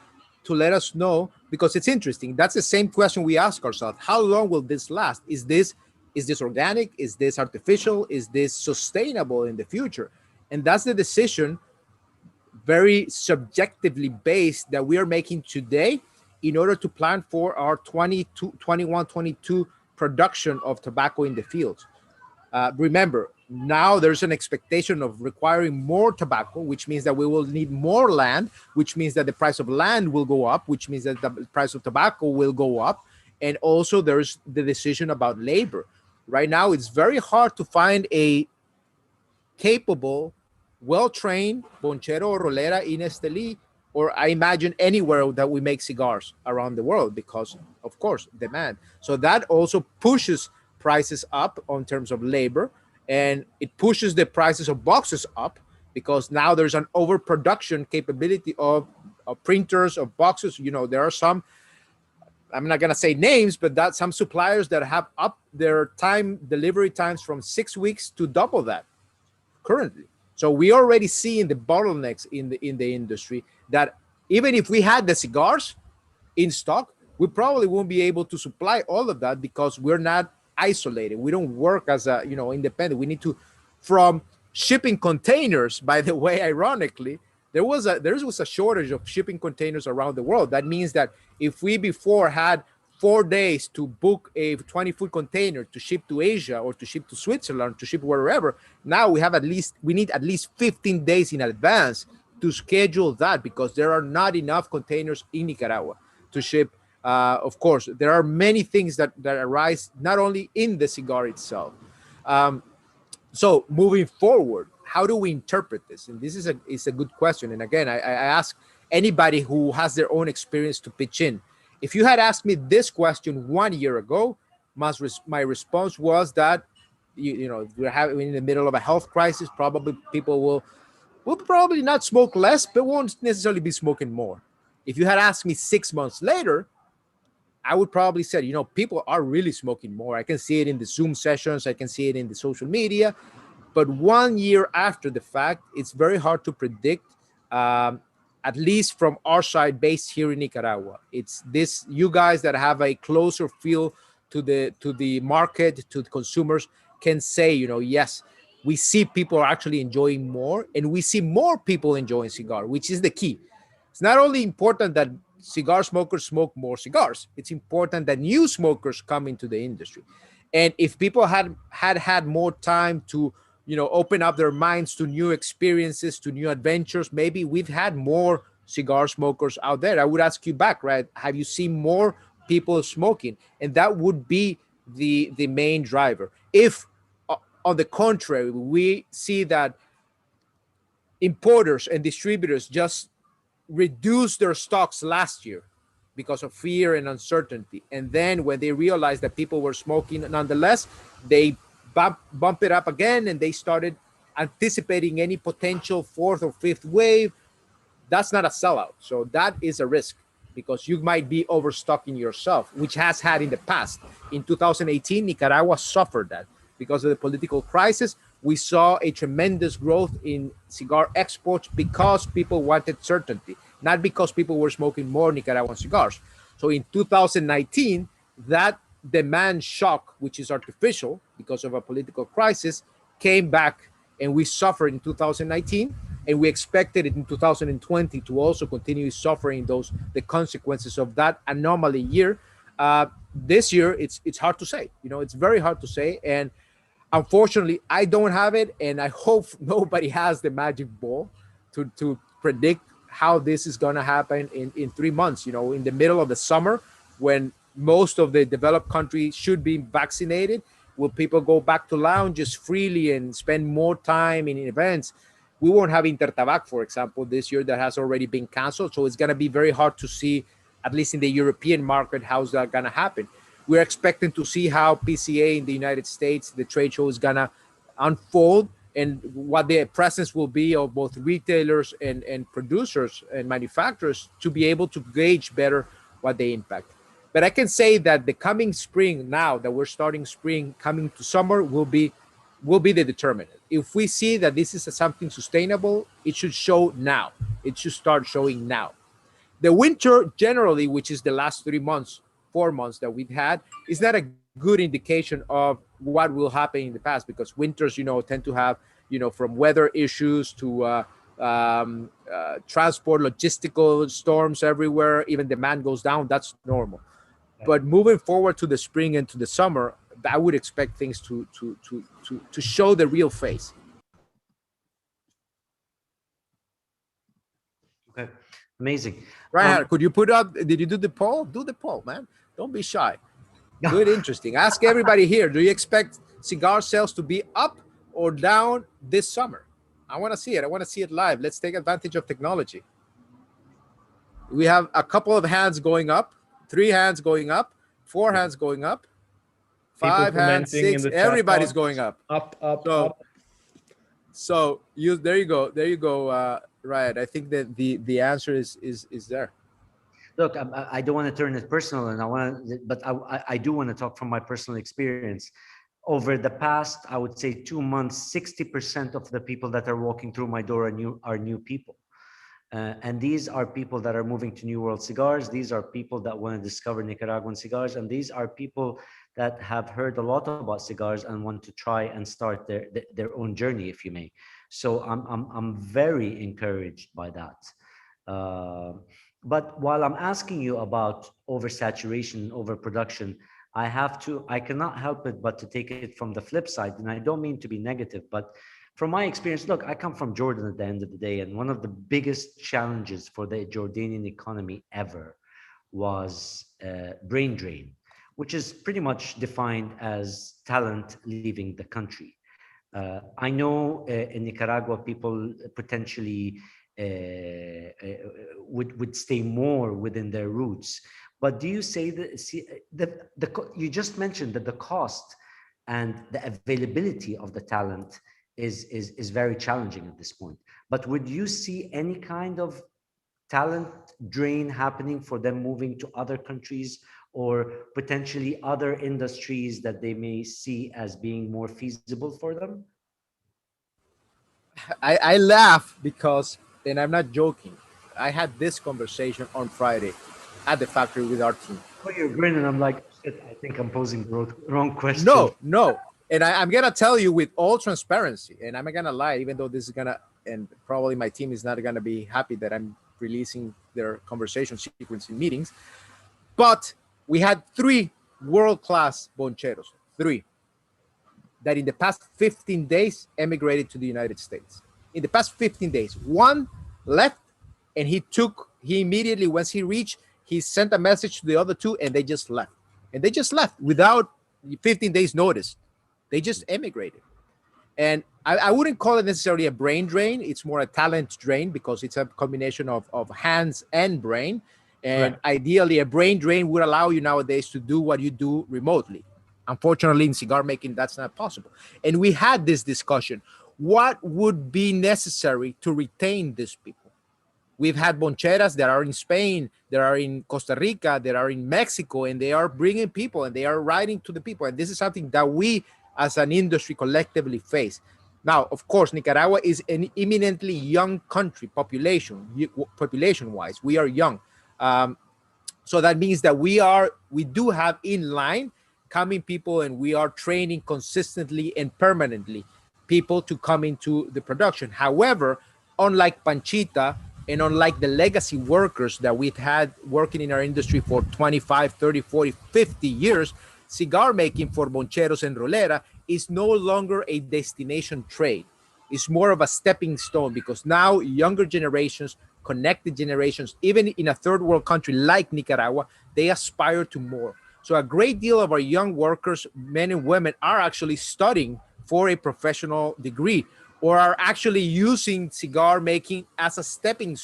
to let us know, because it's interesting. That's the same question we ask ourselves. How long will this last? Is this organic? Is this artificial? Is this sustainable in the future? And that's the decision, very subjectively based, that we are making today in order to plan for our 22 production of tobacco in the fields. Remember, now there's an expectation of requiring more tobacco, which means that we will need more land, which means that the price of land will go up, which means that the price of tobacco will go up. And also there's the decision about labor. Right now, it's very hard to find a capable, well-trained bonchero or rolera in Esteli, or I imagine anywhere that we make cigars around the world, because of course demand. So that also pushes prices up on terms of labor, and it pushes the prices of boxes up, because now there's an overproduction capability of printers, of boxes. There are some, I'm not going to say names, but that some suppliers that have up their delivery times from 6 weeks to double that currently. So we already see in the bottlenecks in the industry that even if we had the cigars in stock, we probably won't be able to supply all of that, because we're not isolated. We don't work as a independent. We need to, from shipping containers. By the way, ironically, there was a shortage of shipping containers around the world. That means that if we before had 4 days to book a 20-foot container to ship to Asia or to ship to Switzerland, to ship wherever, now we need at least 15 days in advance to schedule that, because there are not enough containers in Nicaragua to ship. Of course, there are many things that arise not only in the cigar itself. So moving forward, how do we interpret this? And this is a good question. And again, I ask anybody who has their own experience to pitch in. If you had asked me this question 1 year ago, my response was that we're in the middle of a health crisis. Probably people will probably not smoke less, but won't necessarily be smoking more. If you had asked me 6 months later, I would probably say, people are really smoking more. I can see it in the Zoom sessions. I can see it in the social media. But 1 year after the fact, it's very hard to predict. at least from our side based here in Nicaragua. It's this, you guys that have a closer feel to the market, to the consumers, can say, yes, we see people are actually enjoying more, and we see more people enjoying cigar, which is the key. It's not only important that cigar smokers smoke more cigars, it's important that new smokers come into the industry. And if people had more time to open up their minds to new experiences, to new adventures, maybe we've had more cigar smokers out there. I would ask you back, right? Have you seen more people smoking? And that would be the main driver. If on the contrary, we see that importers and distributors just reduced their stocks last year because of fear and uncertainty, and then when they realized that people were smoking nonetheless, they bump it up again, and they started anticipating any potential fourth or fifth wave. That's not a sellout. So that is a risk, because you might be overstocking yourself, which has had in the past. In 2018, Nicaragua suffered that because of the political crisis. We saw a tremendous growth in cigar exports because people wanted certainty, not because people were smoking more Nicaraguan cigars. So in 2019, that demand shock, which is artificial because of a political crisis, came back, and we suffered in 2019, and we expected it in 2020 to also continue suffering the consequences of that anomaly year. This year, it's hard to say. It's very hard to say, and unfortunately, I don't have it, and I hope nobody has the magic ball to predict how this is going to happen in 3 months. In the middle of the summer, when most of the developed countries should be vaccinated, will people go back to lounges freely and spend more time in events? We won't have Intertabac, for example, this year, that has already been canceled. So it's going to be very hard to see, at least in the European market, how's that going to happen. We're expecting to see how PCA in the United States, the trade show, is going to unfold, and what the presence will be of both retailers and producers and manufacturers to be able to gauge better what they impact. But I can say that the coming spring, now that we're starting spring, coming to summer, will be the determinant. If we see that this is something sustainable, it should show now. It should start showing now. The winter generally, which is the last 3 months, 4 months that we've had, is not a good indication of what will happen in the past, because winters, tend to have, from weather issues to transport, logistical storms everywhere, even demand goes down. That's normal. But moving forward to the spring and to the summer, I would expect things to show the real face. Okay, amazing. Reinhard, could you put up? Did you do the poll? Do the poll, man. Don't be shy. Good, interesting. Ask everybody here. Do you expect cigar sales to be up or down this summer? I want to see it. I want to see it live. Let's take advantage of technology. We have a couple of hands going up, 3 hands going up, 4 hands going up, 5 hands, 6. Everybody's going up. Up. So there you go. Right. I think that the answer is there. Look, I don't want to turn it personal, but I do want to talk from my personal experience. Over the past, I would say 2 months, 60% of the people that are walking through my door are new people. And these are people that are moving to New World Cigars. These are people that want to discover Nicaraguan cigars. And these are people that have heard a lot about cigars and want to try and start their own journey, if you may. So I'm very encouraged by that. But while I'm asking you about oversaturation, overproduction, I cannot help it but to take it from the flip side. And I don't mean to be negative, but from my experience, look, I come from Jordan at the end of the day, and one of the biggest challenges for the Jordanian economy ever was brain drain, which is pretty much defined as talent leaving the country. I know in Nicaragua, people potentially would stay more within their roots. But do you say that you just mentioned that the cost and the availability of the talent is very challenging at this point. But would you see any kind of talent drain happening for them moving to other countries or potentially other industries that they may see as being more feasible for them? I laugh because, and I'm not joking, I had this conversation on Friday at the factory with our team. Oh, you're grinning. I'm like, shit, I think I'm posing the wrong question. No. And I'm going to tell you with all transparency, and I'm not going to lie, even though this is going to, and probably my team is not going to be happy that I'm releasing their conversation sequence in meetings. But we had 3 world-class boncheros, 3, that in the past 15 days emigrated to the United States. In the past 15 days, 1 left, and he immediately, once he reached, he sent a message to the other 2, and they just left. And they just left without 15 days notice. They just emigrated. And I wouldn't call it necessarily a brain drain. It's more a talent drain, because it's a combination of hands and brain. And Right. ideally, a brain drain would allow you nowadays to do what you do remotely. Unfortunately, in cigar making, that's not possible. And we had this discussion. What would be necessary to retain these people? We've had boncheras that are in Spain, that are in Costa Rica, that are in Mexico, and they are bringing people and they are writing to the people. And this is something that we as an industry collectively face. Now, of course, Nicaragua is an eminently young country population-wise. We are young. So that means that we do have in line coming people, and we are training consistently and permanently people to come into the production. However, unlike Panchita and unlike the legacy workers that we've had working in our industry for 25, 30, 40, 50 years, cigar making for boncheros and rolera is no longer a destination trade. It's more of a stepping stone, because now younger generations, connected generations, even in a third world country like Nicaragua, they aspire to more. So a great deal of our young workers, men and women, are actually studying for a professional degree, or are actually using cigar making as a stepping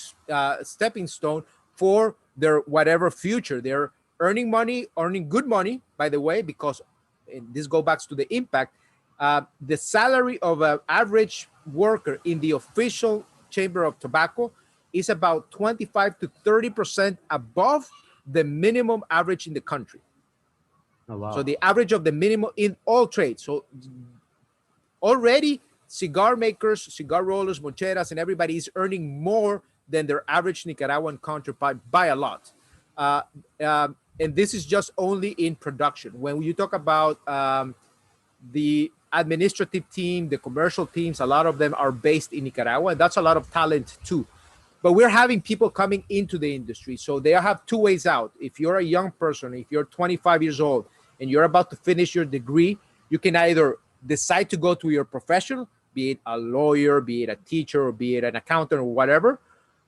stone for their whatever future. They're earning money, earning good money, by the way, because this goes back to the impact. The salary of an average worker in the official Chamber of Tobacco is about 25 to 30% above the minimum average in the country. Oh, wow. So the average of the minimum in all trades. So already cigar makers, cigar rollers, boncheras, and everybody is earning more than their average Nicaraguan counterpart by a lot. And this is just only in production. When you talk about the administrative team, the commercial teams, a lot of them are based in Nicaragua, and that's a lot of talent too. But we're having people coming into the industry. So they have 2 ways out. If you're a young person, if you're 25 years old and you're about to finish your degree, you can either decide to go to your profession, be it a lawyer, be it a teacher, or be it an accountant or whatever,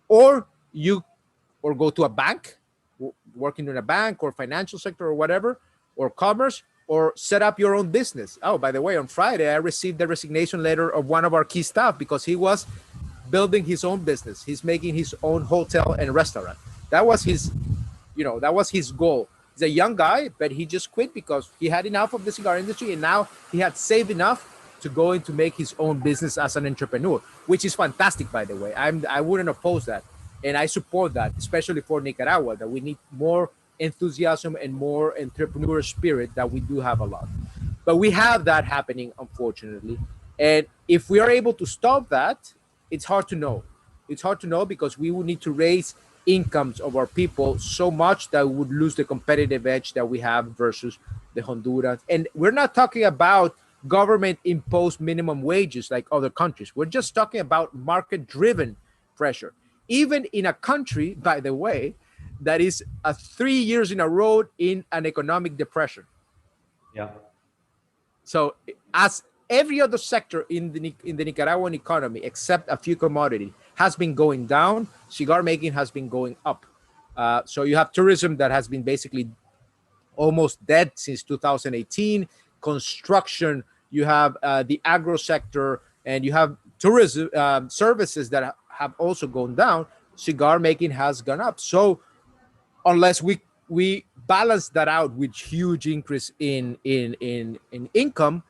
or go to a bank, working in a bank or financial sector or whatever, or commerce, or set up your own business. Oh, by the way, on Friday, I received the resignation letter of one of our key staff because he was building his own business. He's making his own hotel and restaurant. That was his goal. He's a young guy, but he just quit because he had enough of the cigar industry, and now he had saved enough to go in to make his own business as an entrepreneur, which is fantastic, by the way. I wouldn't oppose that, and I support that, especially for Nicaragua, that we need more enthusiasm and more entrepreneur spirit that we do have a lot. But we have that happening, unfortunately. And if we are able to stop that, it's hard to know. It's hard to know because we would need to raise incomes of our people so much that we would lose the competitive edge that we have versus the Hondurans. And we're not talking about government imposed minimum wages like other countries. We're just talking about market driven pressure. Even in a country, by the way, that is 3 years in a row in an economic depression. Yeah. So as every other sector in the Nicaraguan economy, except a few commodities, has been going down, cigar making has been going up. So you have tourism that has been basically almost dead since 2018. Construction, you have the agro sector, and you have tourism services that have also gone down. Cigar making has gone up. So unless we balance that out with huge increase in income,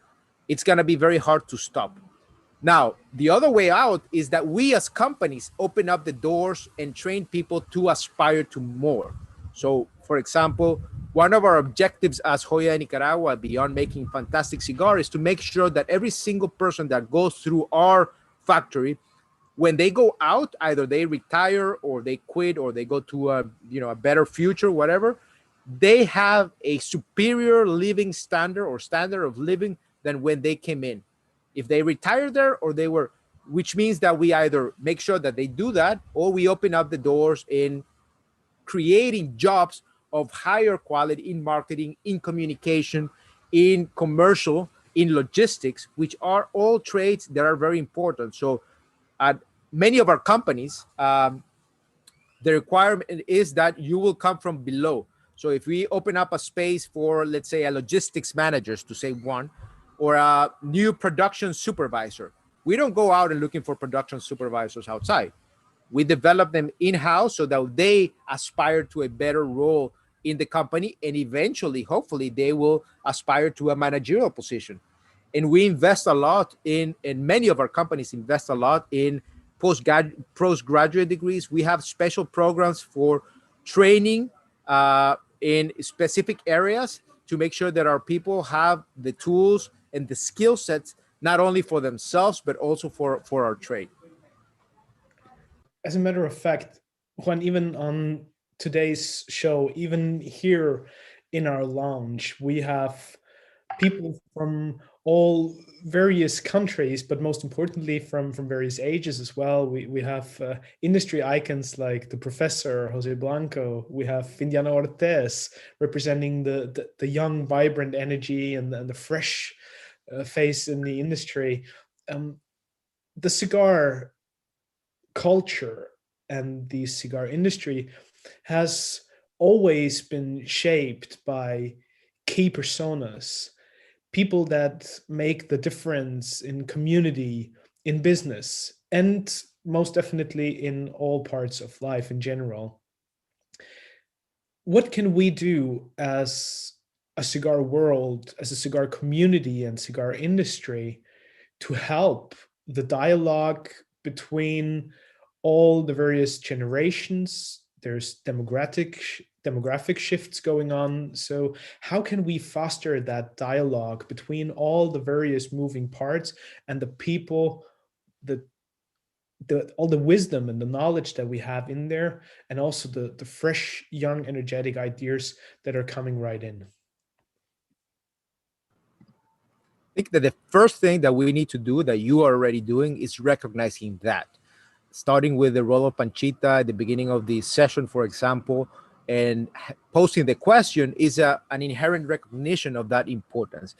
it's going to be very hard to stop. Now, the other way out is that we as companies open up the doors and train people to aspire to more. So, for example, one of our objectives as Joya de Nicaragua, beyond making fantastic cigars, is to make sure that every single person that goes through our factory when they go out, either they retire or they quit or they go to a, you know, a better future, whatever, they have a superior living standard or standard of living than when they came in. If they retired there or they were, which means that we either make sure that they do that or we open up the doors in creating jobs of higher quality in marketing, in communication, in commercial, in logistics, which are all trades that are very important. So at many of our companies, the requirement is that you will come from below. So if we open up a space for, let's say, a logistics manager, to say one, or a new production supervisor, we don't go out and looking for production supervisors outside. We develop them in-house so that they aspire to a better role in the company, and eventually, hopefully, they will aspire to a managerial position. And we invest a lot in, and many of our companies invest a lot in postgraduate degrees. We have special programs for training in specific areas to make sure that our people have the tools and the skill sets, not only for themselves, but also for our trade. As a matter of fact, Juan, even on today's show, even here in our lounge, we have people from all various countries, but most importantly from various ages as well. We have industry icons like the professor Jose Blanco. We have Indiana Ortez representing the young, vibrant energy and the fresh face in the industry. The cigar culture and the cigar industry has always been shaped by key personas, people that make the difference in community, in business, and most definitely in all parts of life in general. What can we do as a cigar world, as a cigar community and cigar industry to help the dialogue between all the various generations? There's demographic shifts going on. So how can we foster that dialogue between all the various moving parts and the people, all the wisdom and the knowledge that we have in there, and also the fresh, young, energetic ideas that are coming right in? I think that the first thing that we need to do, that you are already doing, is recognizing that. Starting with the role of Panchita at the beginning of the session, for example, and posting the question is an inherent recognition of that importance.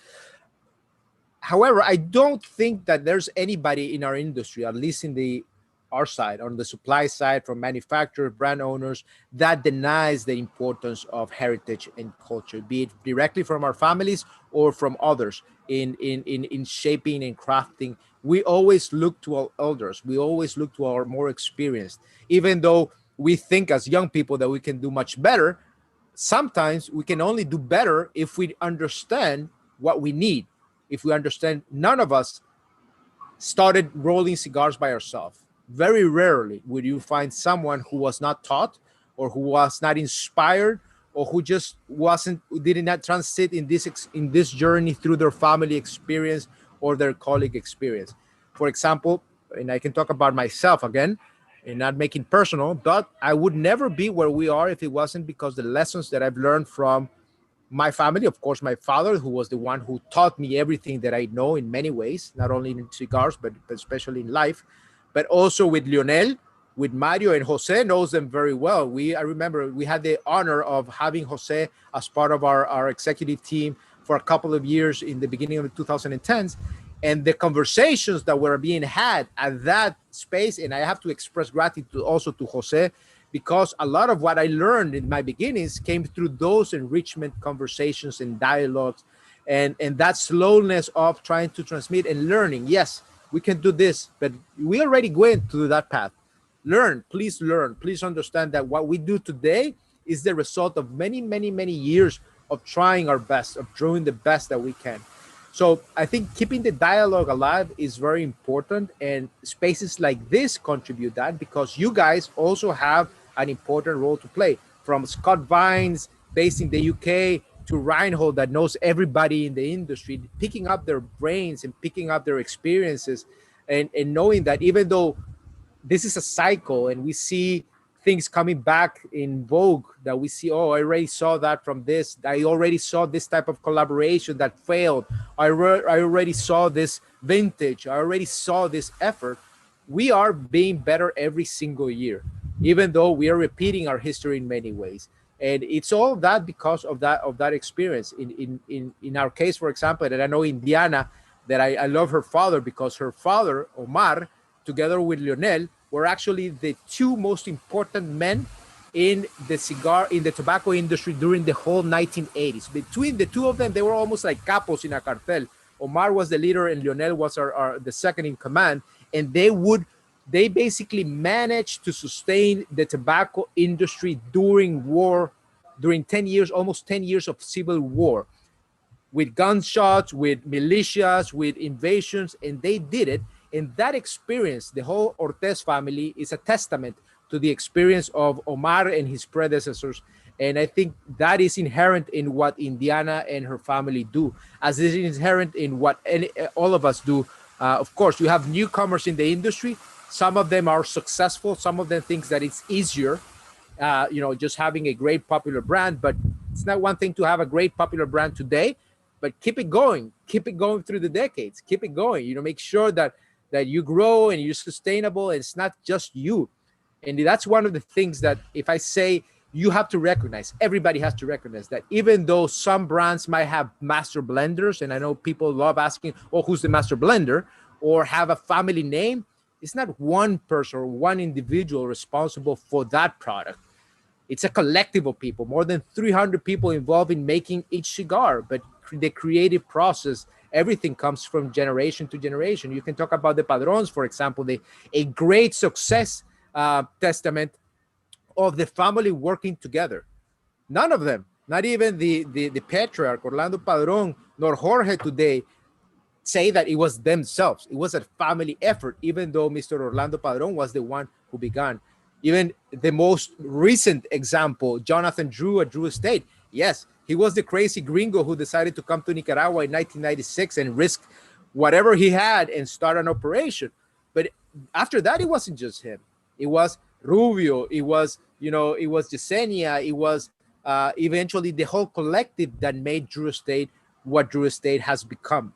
However, I don't think that there's anybody in our industry, at least in our side, on the supply side, from manufacturers, brand owners, that denies the importance of heritage and culture, be it directly from our families or from others in shaping and crafting. We always look to our elders. We always look to our more experienced. Even though we think as young people that we can do much better, sometimes we can only do better if we understand what we need. If we understand, none of us started rolling cigars by ourselves. Very rarely would you find someone who was not taught or who was not inspired or who just did not transit in this journey through their family experience or their colleague experience. For example, and I can talk about myself again, and not making personal, but I would never be where we are if it wasn't because the lessons that I've learned from my family, of course, my father, who was the one who taught me everything that I know in many ways, not only in cigars, but especially in life, but also with Lionel, with Mario, and Jose knows them very well. I remember we had the honor of having Jose as part of our executive team for a couple of years in the beginning of the 2010s. And the conversations that were being had at that space, and I have to express gratitude also to Jose, because a lot of what I learned in my beginnings came through those enrichment conversations and dialogues, and that slowness of trying to transmit and learning. Yes, we can do this, but we already went to that path. Learn, please understand that what we do today is the result of many, many, many years of trying our best, of doing the best that we can. So I think keeping the dialogue alive is very important, and spaces like this contribute that, because you guys also have an important role to play. From Scott Vines, based in the UK, to Reinhold, that knows everybody in the industry, picking up their brains and picking up their experiences, and knowing that even though this is a cycle, and we see things coming back in vogue that we see, oh, I already saw that from this. I already saw this type of collaboration that failed. I already saw this vintage. I already saw this effort. We are being better every single year, even though we are repeating our history in many ways. And it's all that because of that experience. In our case, for example, that I know Indiana, that I love her father because her father, Omar, together with Lionel, were actually the two most important men in the tobacco industry during the whole 1980s. Between the two of them, they were almost like capos in a cartel. Omar was the leader and Lionel was the second in command. And they basically managed to sustain the tobacco industry during war, during 10 years, almost 10 years of civil war, with gunshots, with militias, with invasions, and they did it. And that experience, the whole Ortez family, is a testament to the experience of Omar and his predecessors. And I think that is inherent in what Indiana and her family do, as it is inherent in what all of us do. Of course, you have newcomers in the industry. Some of them are successful. Some of them think that it's easier, just having a great popular brand. But it's not one thing to have a great popular brand today, but keep it going through the decades. Keep it going. Make sure that you grow and you're sustainable. And it's not just you. And that's one of the things that, if I say, you have to recognize, everybody has to recognize that even though some brands might have master blenders, and I know people love asking, oh, who's the master blender, or have a family name, it's not one person or one individual responsible for that product. It's a collective of people, more than 300 people involved in making each cigar. But the creative process, everything comes from generation to generation. You can talk about the Padrones, for example, a great success testament of the family working together. None of them, not even the patriarch, Orlando Padron, nor Jorge today, say that it was themselves. It was a family effort, even though Mr. Orlando Padron was the one who began. Even the most recent example, Jonathan Drew at Drew Estate. Yes, he was the crazy gringo who decided to come to Nicaragua in 1996 and risk whatever he had and start an operation. But after that, it wasn't just him. It was Rubio. It was, it was Yesenia. It was eventually the whole collective that made Drew Estate what Drew Estate has become.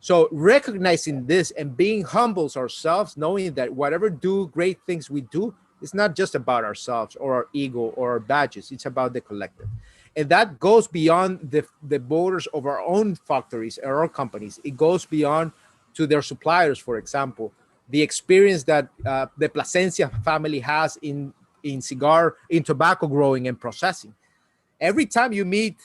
So recognizing this and being humbles ourselves, knowing that whatever great things we do, it's not just about ourselves or our ego or our badges. It's about the collective. And that goes beyond the borders of our own factories or our companies. It goes beyond to their suppliers, for example. The experience that the Plasencia family has in tobacco growing and processing. Every time you meet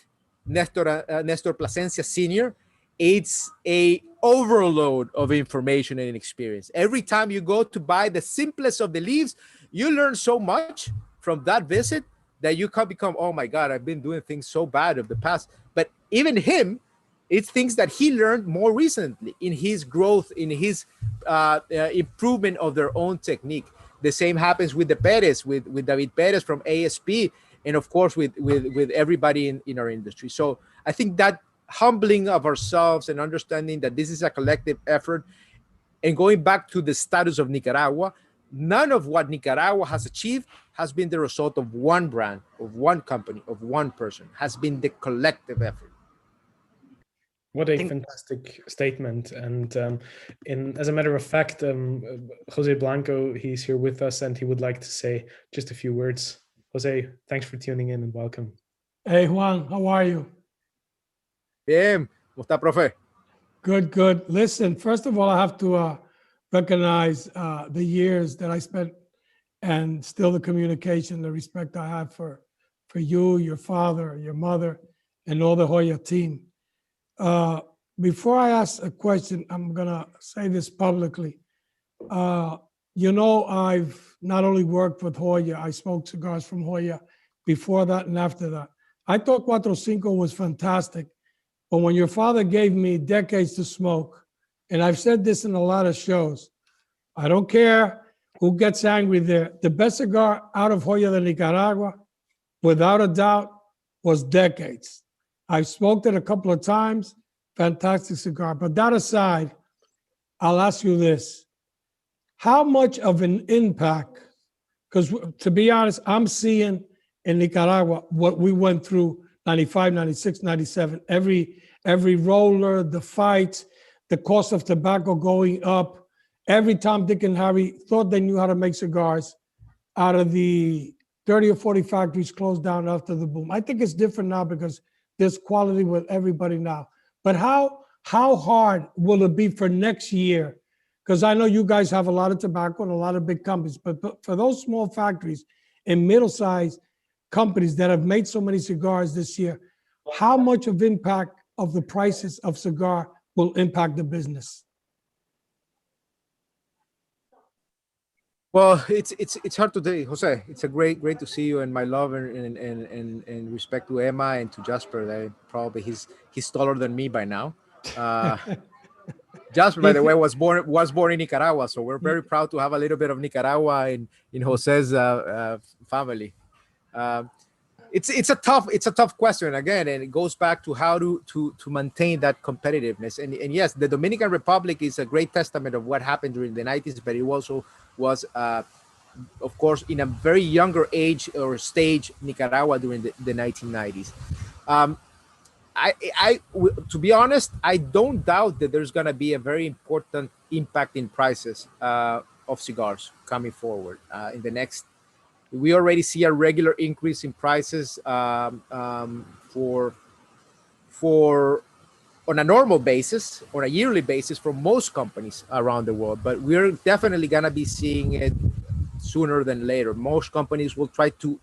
Nestor Plasencia Sr., it's a overload of information and experience. Every time you go to buy the simplest of the leaves, you learn so much from that visit that you can become, oh my God, I've been doing things so bad of the past. But even him, it's things that he learned more recently in his growth, in his improvement of their own technique. The same happens with the Perez, with David Perez from ASP, and of course with everybody in our industry. So I think that humbling of ourselves and understanding that this is a collective effort, and going back to the status of Nicaragua, none of what Nicaragua has achieved has been the result of one brand, of one company, of one person. Has been the collective effort. What a fantastic statement. And as a matter of fact, Jose Blanco, he's here with us and he would like to say just a few words. Jose, thanks for tuning in and welcome. Hey, Juan, how are you? Bien. ¿Cómo está, profe? Good, good. Listen, first of all, I have to recognize the years that I spent and still the communication, the respect I have for you, your father, your mother, and all the Joya team. Before I ask a question, I'm going to say this publicly. I've not only worked with Joya, I smoked cigars from Joya before that and after that. I thought Cuatro Cinco was fantastic. But when your father gave me decades to smoke, and I've said this in a lot of shows, I don't care who gets angry there. The best cigar out of Joya de Nicaragua, without a doubt, was decades. I've smoked it a couple of times, fantastic cigar. But that aside, I'll ask you this. how much of an impact, because to be honest, I'm seeing in Nicaragua what we went through 95, 96, 97, every roller, the fights, the cost of tobacco going up. Every Tom, Dick, and Harry thought they knew how to make cigars, out of the 30 or 40 factories closed down after the boom. I think it's different now because there's quality with everybody now. But how hard will it be for next year? Because I know you guys have a lot of tobacco and a lot of big companies, but for those small factories and middle-sized companies that have made so many cigars this year, how much of impact of the prices of cigar will impact the business? Well, it's hard to say, Jose. It's a great to see you, and my love and respect to Emma and to Jasper. That probably he's taller than me by now. Jasper, by the way, was born in Nicaragua, so we're very proud to have a little bit of Nicaragua in Jose's family. It's a tough question again, and it goes back to how to maintain that competitiveness. And yes, the Dominican Republic is a great testament of what happened during the 90s, but it also was, of course, in a very younger age or stage, Nicaragua during the 1990s. To be honest, I don't doubt that there's going to be a very important impact in prices of cigars coming forward in the next. We already see a regular increase in prices for on a normal basis, on a yearly basis, for most companies around the world. But we're definitely going to be seeing it sooner than later. Most companies will try to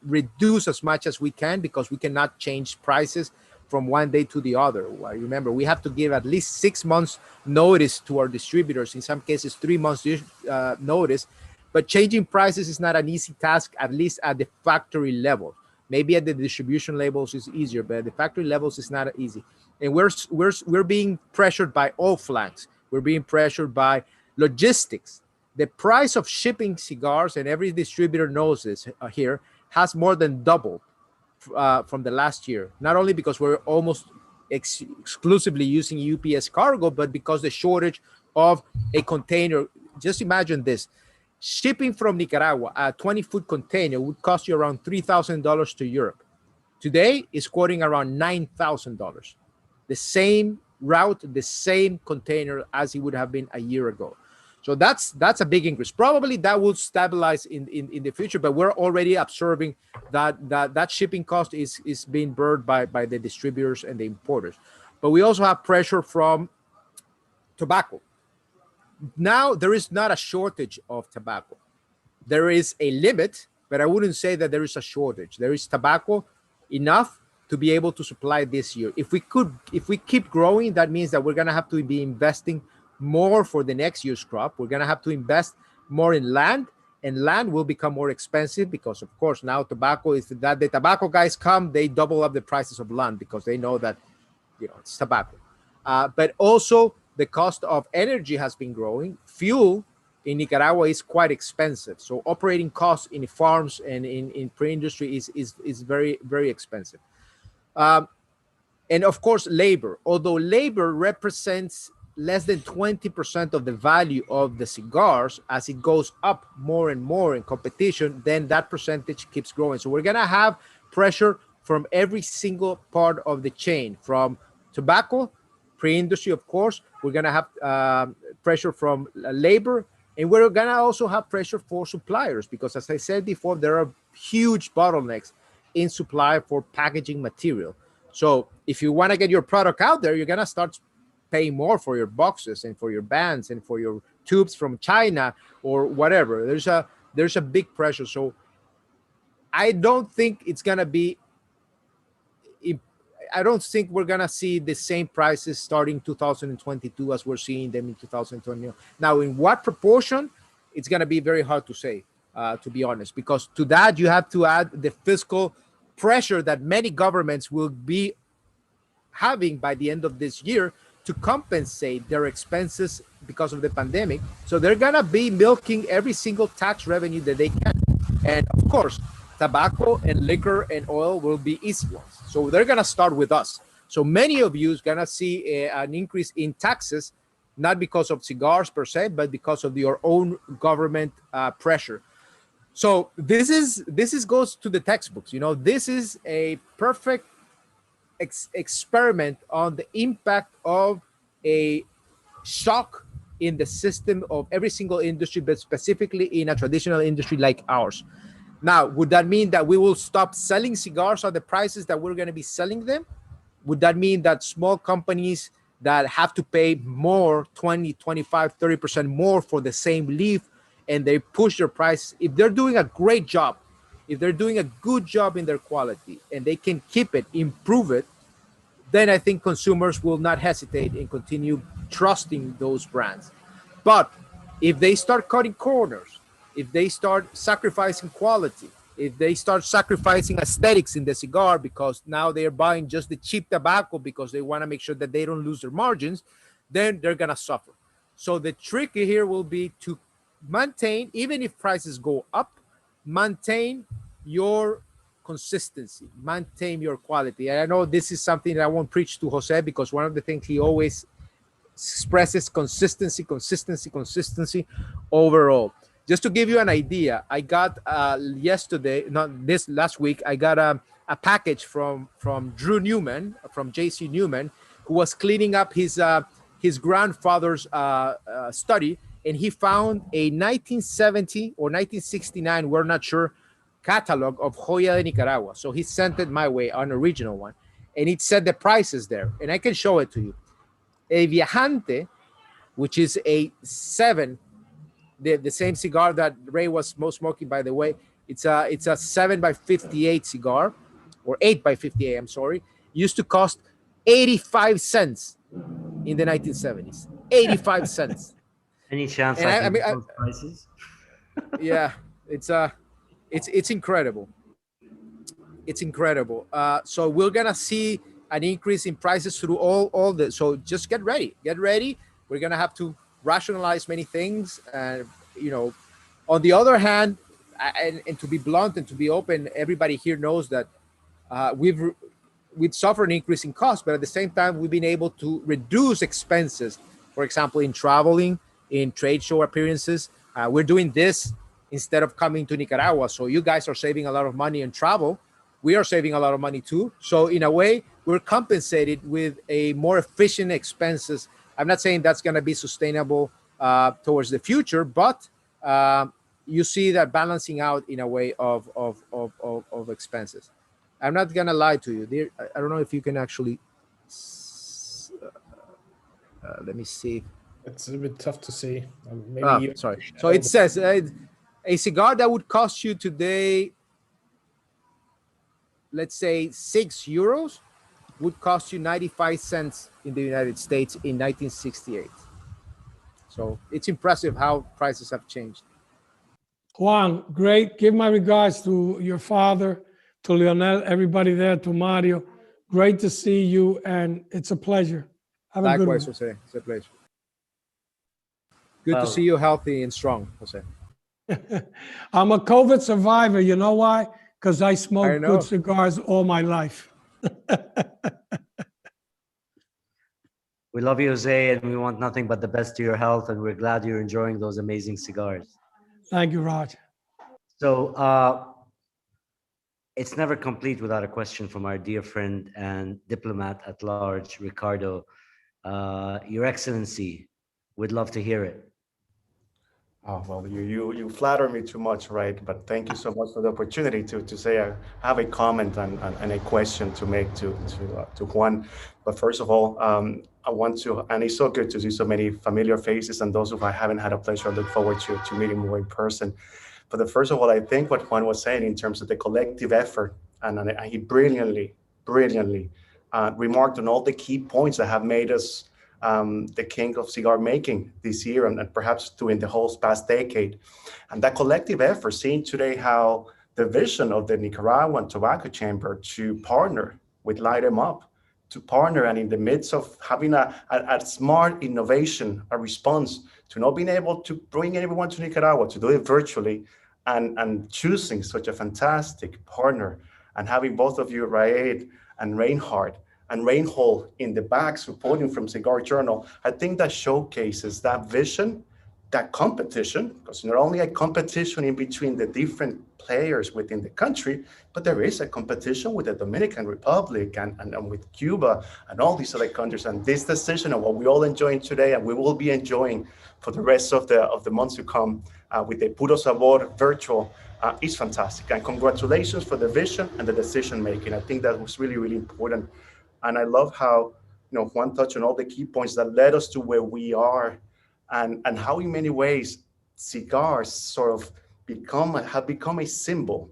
reduce as much as we can because we cannot change prices from one day to the other. Remember, we have to give at least 6 months notice to our distributors, in some cases 3 months notice. But changing prices is not an easy task, at least at the factory level. Maybe at the distribution levels is easier, but at the factory levels it's not easy. And we're being pressured by all flanks. We're being pressured by logistics. The price of shipping cigars, and every distributor knows this here, has more than doubled from the last year. Not only because we're almost exclusively using UPS cargo, but because the shortage of a container. Just imagine this. Shipping from Nicaragua, a 20-foot container would cost you around $3,000 to Europe. Today, it's quoting around $9,000. The same route, the same container as it would have been a year ago. So that's a big increase. Probably that will stabilize in the future, but we're already observing that shipping cost is being borne by the distributors and the importers. But we also have pressure from tobacco. Now, there is not a shortage of tobacco. There is a limit, but I wouldn't say that there is a shortage. There is tobacco enough to be able to supply this year. If we keep growing, that means that we're going to have to be investing more for the next year's crop. We're going to have to invest more in land, and land will become more expensive because, of course, now tobacco is that the tobacco guys come, they double up the prices of land because they know that, it's tobacco. But also, the cost of energy has been growing. Fuel in Nicaragua is quite expensive. So operating costs in farms and in pre-industry is very, very expensive. And of course, labor. Although labor represents less than 20% of the value of the cigars, as it goes up more and more in competition, then that percentage keeps growing. So we're going to have pressure from every single part of the chain, from tobacco, pre-industry, of course. We're going to have pressure from labor, and we're going to also have pressure for suppliers because, as I said before, there are huge bottlenecks in supply for packaging material. So if you want to get your product out there, you're going to start paying more for your boxes and for your bands and for your tubes from China or whatever. There's a big pressure. So I don't think it's going to be I don't think we're going to see the same prices starting 2022 as we're seeing them in 2020. Now, in what proportion, it's going to be very hard to say, to be honest, because to that, you have to add the fiscal pressure that many governments will be having by the end of this year to compensate their expenses because of the pandemic. So they're going to be milking every single tax revenue that they can. And of course, tobacco and liquor and oil will be easy ones. So they're going to start with us. So many of you is going to see an increase in taxes not because of cigars per se, but because of your own government pressure. So this goes to the textbooks. You know, this is a perfect experiment on the impact of a shock in the system of every single industry, but specifically in a traditional industry like ours. Now, would that mean that we will stop selling cigars at the prices that we're going to be selling them? Would that mean that small companies that have to pay more, 20, 25, 30% more for the same leaf, and they push their prices, if they're doing a great job, if they're doing a good job in their quality, and they can keep it, improve it, then I think consumers will not hesitate and continue trusting those brands. But if they start cutting corners, if they start sacrificing quality, if they start sacrificing aesthetics in the cigar because now they're buying just the cheap tobacco because they want to make sure that they don't lose their margins, then they're going to suffer. So the trick here will be to maintain, even if prices go up, maintain your consistency, maintain your quality. And I know this is something that I won't preach to Jose, because one of the things he always expresses consistency overall. Just to give you an idea, I got last week, I got a package from Drew Newman, from JC Newman, who was cleaning up his grandfather's study, and he found a 1970 or 1969, we're not sure, catalog of Joya de Nicaragua. So he sent it my way, an original one, and it said the prices there, and I can show it to you. A Viajante, which is a 7, the same cigar that Ray was smoking, by the way. It's a 7x58 cigar, or 8x58. I'm sorry. Used to cost 85 cents in the 1970s. 85 cents. Any chance I can get those prices? Yeah, it's incredible. It's incredible. So we're gonna see an increase in prices through all the. So just get ready. Get ready. We're gonna have to rationalize many things, and on the other hand, and to be blunt and to be open, everybody here knows that we've suffered an increase in cost, but at the same time we've been able to reduce expenses. For example, in traveling, in trade show appearances, we're doing this instead of coming to Nicaragua. So you guys are saving a lot of money in travel. We are saving a lot of money too. So in a way, we're compensated with a more efficient expenses. I'm not saying that's going to be sustainable towards the future, but you see that balancing out in a way of expenses. I'm not going to lie to you. I don't know if you can actually, let me see. It's a bit tough to see. Maybe sorry. So it says a cigar that would cost you today, let's say €6, would cost you 95 cents in the United States in 1968. So it's impressive how prices have changed. Juan, great. Give my regards to your father, to Lionel, everybody there, to Mario. Great to see you, and it's a pleasure. Have a good one. Likewise, Jose. It's a pleasure. Good to see you healthy and strong, Jose. I'm a COVID survivor. You know why? Because I smoked good cigars all my life. We love you, Jose, and we want nothing but the best to your health, and we're glad you're enjoying those amazing cigars. Thank you, Raj. So it's never complete without a question from our dear friend and diplomat at large, Ricardo. Your Excellency, we'd love to hear it. Oh, well, you flatter me too much, right? But thank you so much for the opportunity to say I have a comment and a question to make to Juan. But first of all, I want to, and it's so good to see so many familiar faces, and those who I haven't had a pleasure, I look forward to meeting more in person. But first of all, I think what Juan was saying in terms of the collective effort, and he brilliantly remarked on all the key points that have made us the king of cigar making this year, and perhaps during the whole past decade. And that collective effort, seeing today how the vision of the Nicaraguan Tobacco Chamber to partner with Light 'em Up, to partner, and in the midst of having a smart innovation, a response to not being able to bring everyone to Nicaragua, to do it virtually, and choosing such a fantastic partner, and having both of you, Raed and Reinhard, and Reinhold in the back supporting from Cigar Journal, I think that showcases that vision, that competition, because not only a competition in between the different players within the country, but there is a competition with the Dominican Republic and with Cuba and all these other countries. And this decision of what we all enjoying today and we will be enjoying for the rest of the months to come with the Puro Sabor virtual is fantastic. And congratulations for the vision and the decision making. I think that was really, really important. And I love how, Juan touched on all the key points that led us to where we are, and how in many ways cigars sort of have become a symbol.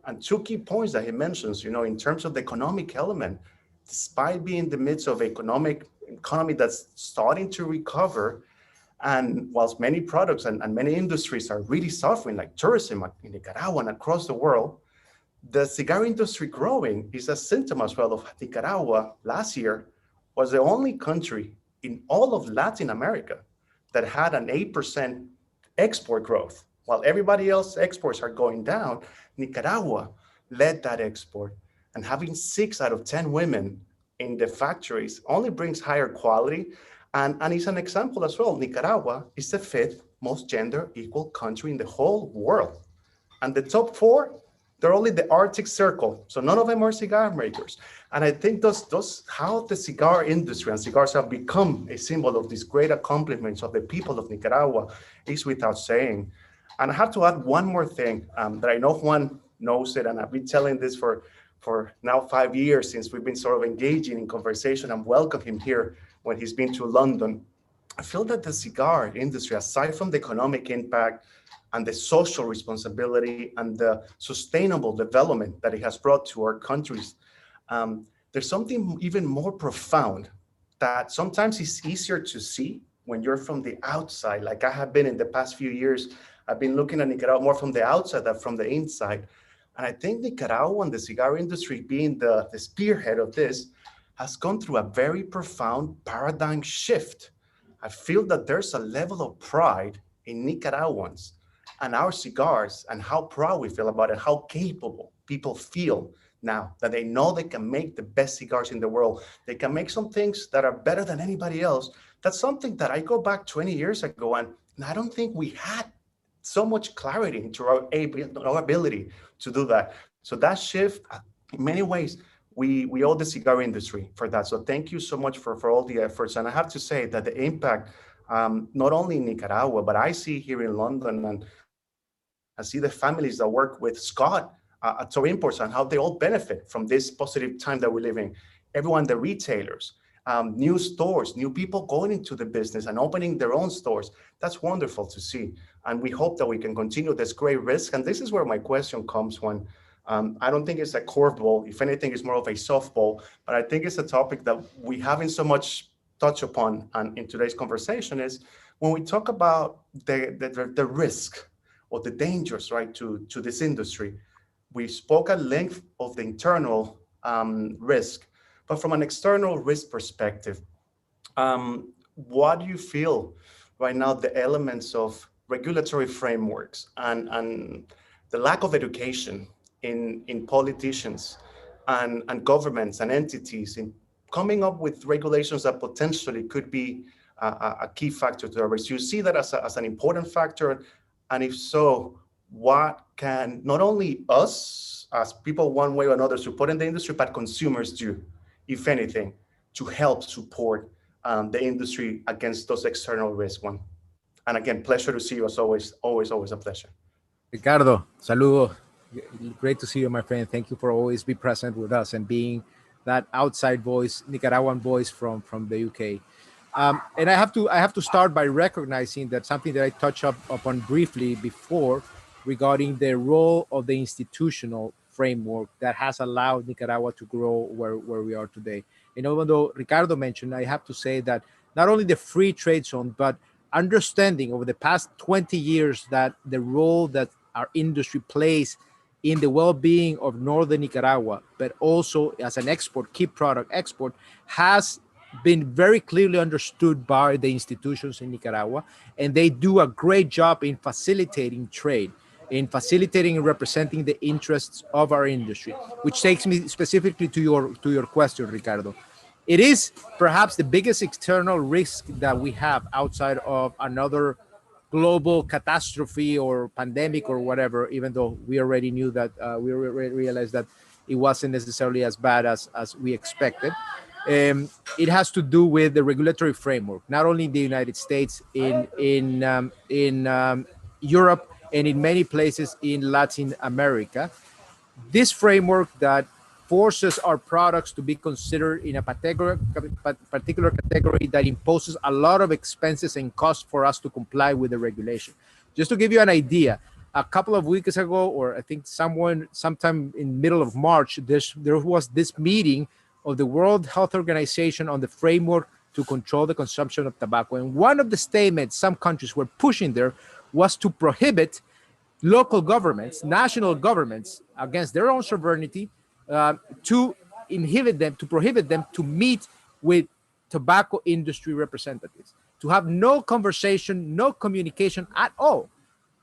And two key points that he mentions, in terms of the economic element, despite being in the midst of economy that's starting to recover, and whilst many products and many industries are really suffering, like tourism in Nicaragua and across the world, the cigar industry growing is a symptom as well of Nicaragua last year was the only country in all of Latin America that had an 8% export growth. While everybody else exports are going down, Nicaragua led that export. And having 6 out of 10 women in the factories only brings higher quality. And it's an example as well. Nicaragua is the 5th most gender equal country in the whole world. And the top 4, they're only the Arctic Circle. So none of them are cigar makers. And I think those how the cigar industry and cigars have become a symbol of these great accomplishments of the people of Nicaragua is without saying. And I have to add one more thing that I know Juan knows it, and I've been telling this for now 5 years since we've been sort of engaging in conversation and welcome him here when he's been to London. I feel that the cigar industry, aside from the economic impact and the social responsibility and the sustainable development that it has brought to our countries, there's something even more profound that sometimes is easier to see when you're from the outside. Like I have been in the past few years, I've been looking at Nicaragua more from the outside than from the inside. And I think Nicaragua and the cigar industry being the spearhead of this has gone through a very profound paradigm shift. I feel that there's a level of pride in Nicaraguans and our cigars and how proud we feel about it, how capable people feel now that they know they can make the best cigars in the world. They can make some things that are better than anybody else. That's something that I go back 20 years ago, and I don't think we had so much clarity into our ability to do that. So that shift, in many ways, we owe the cigar industry for that. So thank you so much for all the efforts. And I have to say that the impact, not only in Nicaragua, but I see here in London, and I see the families that work with Scott at Toro Imports and how they all benefit from this positive time that we're living. Everyone, the retailers, new stores, new people going into the business and opening their own stores. That's wonderful to see. And we hope that we can continue this great risk. And this is where my question comes when I don't think it's a curveball. If anything, it's more of a softball. But I think it's a topic that we haven't so much touched upon in today's conversation is when we talk about the risk or the dangers, right, to this industry. We spoke at length of the internal risk, but from an external risk perspective, what do you feel right now the elements of regulatory frameworks and the lack of education in politicians and governments and entities in coming up with regulations that potentially could be a key factor to our risk? You see that as an important factor? And if so, what can not only us as people one way or another support in the industry, but consumers do, if anything, to help support the industry against those external risks? One. And again, pleasure to see you as always, always a pleasure. Ricardo, saludo. Great to see you, my friend. Thank you for always be present with us and being that outside voice, Nicaraguan voice from the UK. And I have to start by recognizing that something that I touched upon briefly before regarding the role of the institutional framework that has allowed Nicaragua to grow where we are today. And even though Ricardo mentioned, I have to say that not only the free trade zone, but understanding over the past 20 years that the role that our industry plays in the well-being of northern Nicaragua, but also as an export, key product export, has been very clearly understood by the institutions in Nicaragua, and they do a great job in facilitating trade, in facilitating and representing the interests of our industry, which takes me specifically to your question, Ricardo. It is perhaps the biggest external risk that we have outside of another global catastrophe or pandemic or whatever, even though we already knew that we realized that it wasn't necessarily as bad as we expected. It has to do with the regulatory framework, not only in the United States, in Europe, and in many places in Latin America. This framework that forces our products to be considered in a particular category that imposes a lot of expenses and costs for us to comply with the regulation. Just to give you an idea, a couple of weeks ago, or I think sometime in middle of March, there was this meeting of the World Health Organization on the framework to control the consumption of tobacco. And one of the statements some countries were pushing there was to prohibit local governments, national governments, against their own sovereignty, to prohibit them to meet with tobacco industry representatives, to have no conversation, no communication at all,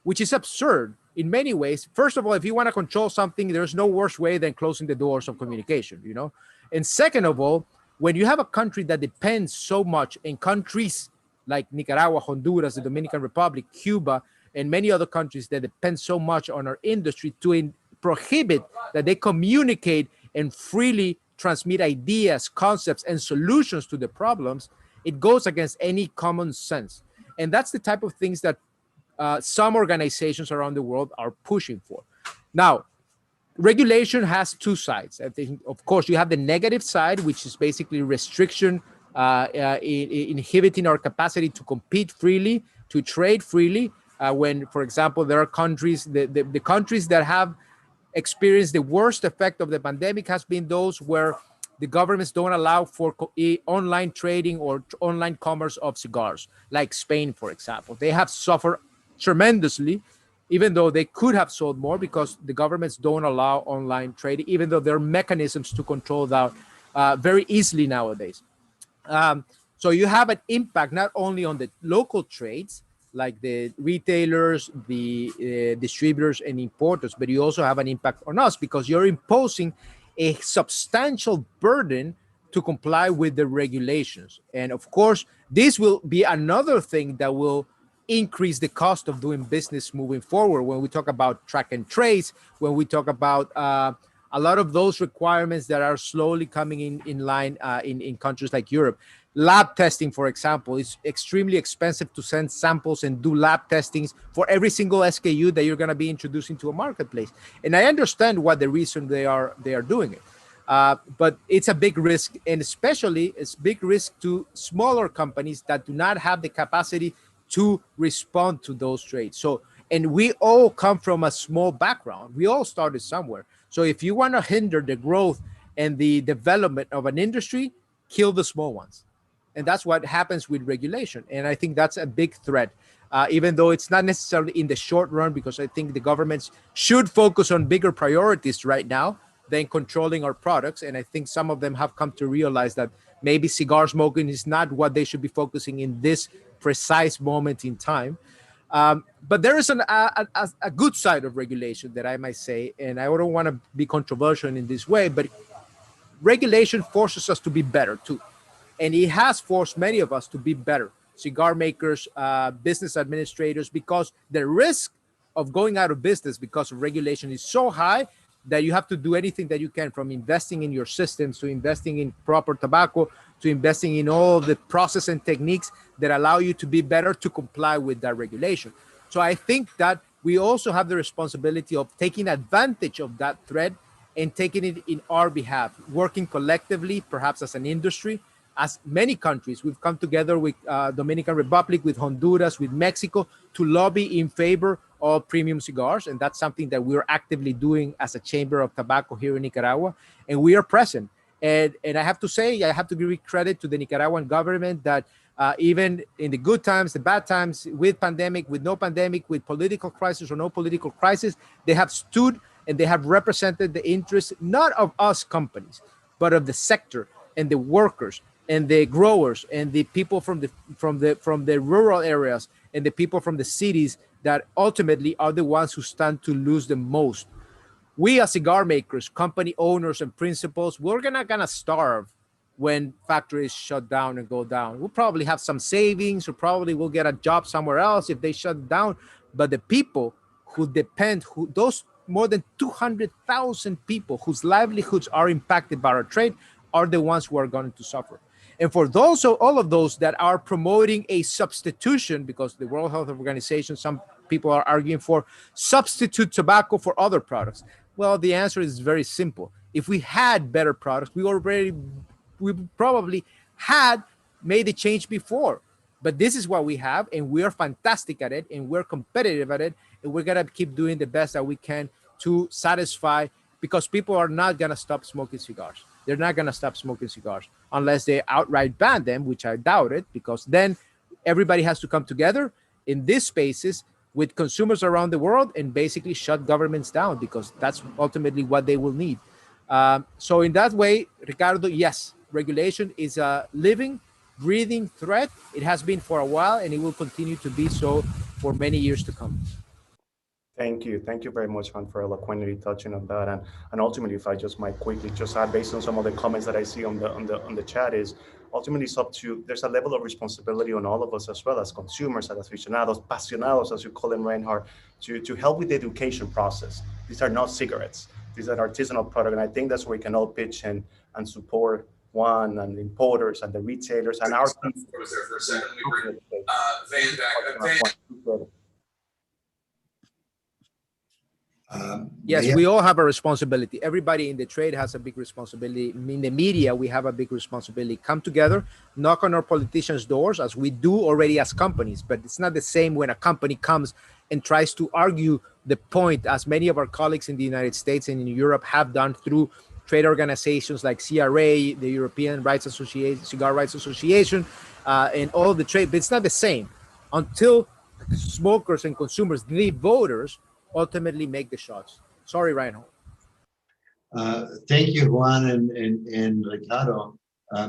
which is absurd in many ways. First of all, if you want to control something, there's no worse way than closing the doors of communication, you know? And second of all, when you have a country that depends so much, in countries like Nicaragua, Honduras, the Dominican Republic, Cuba, and many other countries that depend so much on our industry to prohibit that they communicate and freely transmit ideas, concepts, and solutions to the problems, it goes against any common sense. And that's the type of things that some organizations around the world are pushing for. Now, regulation has two sides. I think, of course, you have the negative side, which is basically restriction, inhibiting our capacity to compete freely, to trade freely. When, for example, there are countries, the countries that have experienced the worst effect of the pandemic has been those where the governments don't allow for online trading or online commerce of cigars, like Spain, for example. They have suffered tremendously, even though they could have sold more, because the governments don't allow online trading, even though there are mechanisms to control that very easily nowadays. So you have an impact not only on the local trades, like the retailers, the distributors and importers, but you also have an impact on us because you're imposing a substantial burden to comply with the regulations. And of course, this will be another thing that will increase the cost of doing business moving forward. When we talk about track and trace, when we talk about a lot of those requirements that are slowly coming in line in countries like Europe. Lab testing, for example, is extremely expensive to send samples and do lab testings for every single SKU that you're going to be introducing to a marketplace. And I understand what the reason they are doing it. But it's a big risk, and especially it's big risk to smaller companies that do not have the capacity to respond to those trades. So, and we all come from a small background. We all started somewhere. So if you want to hinder the growth and the development of an industry, kill the small ones. And that's what happens with regulation. And I think that's a big threat, even though it's not necessarily in the short run, because I think the governments should focus on bigger priorities right now than controlling our products. And I think some of them have come to realize that maybe cigar smoking is not what they should be focusing in this precise moment in time. But there is a good side of regulation that I might say, and I don't want to be controversial in this way, but regulation forces us to be better too. And it has forced many of us to be better, cigar makers, business administrators, because the risk of going out of business because of regulation is so high that you have to do anything that you can, from investing in your systems to investing in proper tobacco to investing in all the process and techniques that allow you to be better to comply with that regulation. So I think that we also have the responsibility of taking advantage of that threat and taking it in our behalf, working collectively, perhaps as an industry. As many countries, we've come together with Dominican Republic, with Honduras, with Mexico, to lobby in favor of premium cigars. And that's something that we're actively doing as a Chamber of Tobacco here in Nicaragua. And we are present. And I have to say, I have to give credit to the Nicaraguan government that even in the good times, the bad times, with pandemic, with no pandemic, with political crisis or no political crisis, they have stood and they have represented the interests, not of us companies, but of the sector and the workers and the growers and the people from the rural areas and the people from the cities that ultimately are the ones who stand to lose the most. We as cigar makers, company owners and principals, we're not gonna starve when factories shut down and go down. We'll probably have some savings, or probably we'll get a job somewhere else if they shut down. But the people who depend, those more than 200,000 people whose livelihoods are impacted by our trade, are the ones who are going to suffer. And for those, all of those that are promoting a substitution, because the World Health Organization, some people are arguing for substitute tobacco for other products. Well, the answer is very simple. If we had better products, we probably had made the change before. But this is what we have, and we are fantastic at it, and we're competitive at it, and we're gonna keep doing the best that we can to satisfy, because people are not gonna stop smoking cigars. They're not gonna stop smoking cigars unless they outright ban them, which I doubt it, because then everybody has to come together in these spaces with consumers around the world and basically shut governments down, because that's ultimately what they will need. So in that way, Ricardo, yes, regulation is a living, breathing threat. It has been for a while, and it will continue to be so for many years to come. Thank you. Thank you very much, Juan, for eloquently touching on that. And ultimately, if I just might quickly just add, based on some of the comments that I see on the chat, is ultimately it's up to, there's a level of responsibility on all of us, as well as consumers, as aficionados, pasionados, as you call them, Reinhard, to help with the education process. These are not cigarettes. These are artisanal product. And I think that's where we can all pitch in and support Juan and the importers and the retailers and our. Was there for a second? Let me bring Van back. Yes, we all have a responsibility. Everybody in the trade has a big responsibility. In the media, we have a big responsibility. Come together, knock on our politicians' doors, as we do already as companies. But it's not the same when a company comes and tries to argue the point, as many of our colleagues in the United States and in Europe have done through trade organizations like CRA, the European Rights Association, Cigar Rights Association, and all the trade. But it's not the same until smokers and consumers, the voters, ultimately make the shots. Sorry, Reinhold. Thank you, Juan and Ricardo.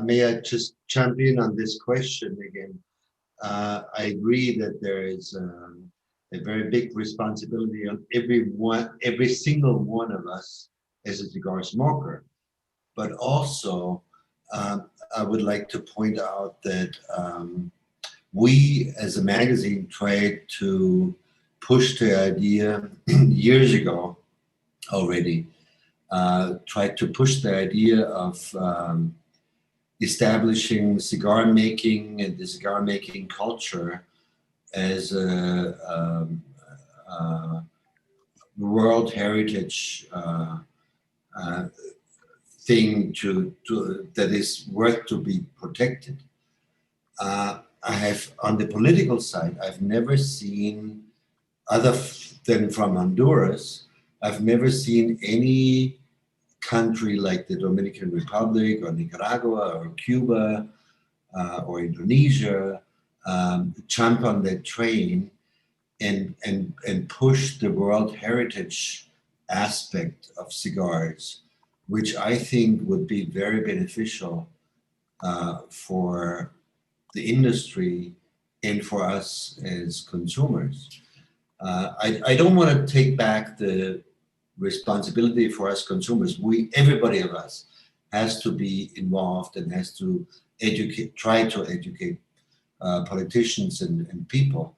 May I just jump in on this question again? I agree that there is a very big responsibility on every single one of us as a cigar smoker. But also, I would like to point out that we as a magazine tried to push the idea years ago already, tried to push the idea of establishing cigar making and the cigar making culture as a World Heritage thing that is worth to be protected. I have, on the political side, I've never seen, other than from Honduras, I've never seen any country like the Dominican Republic or Nicaragua or Cuba or Indonesia jump on that train and push the World Heritage aspect of cigars, which I think would be very beneficial for the industry and for us as consumers. I don't want to take back the responsibility for us consumers. Everybody of us has to be involved and has to try to educate politicians and people.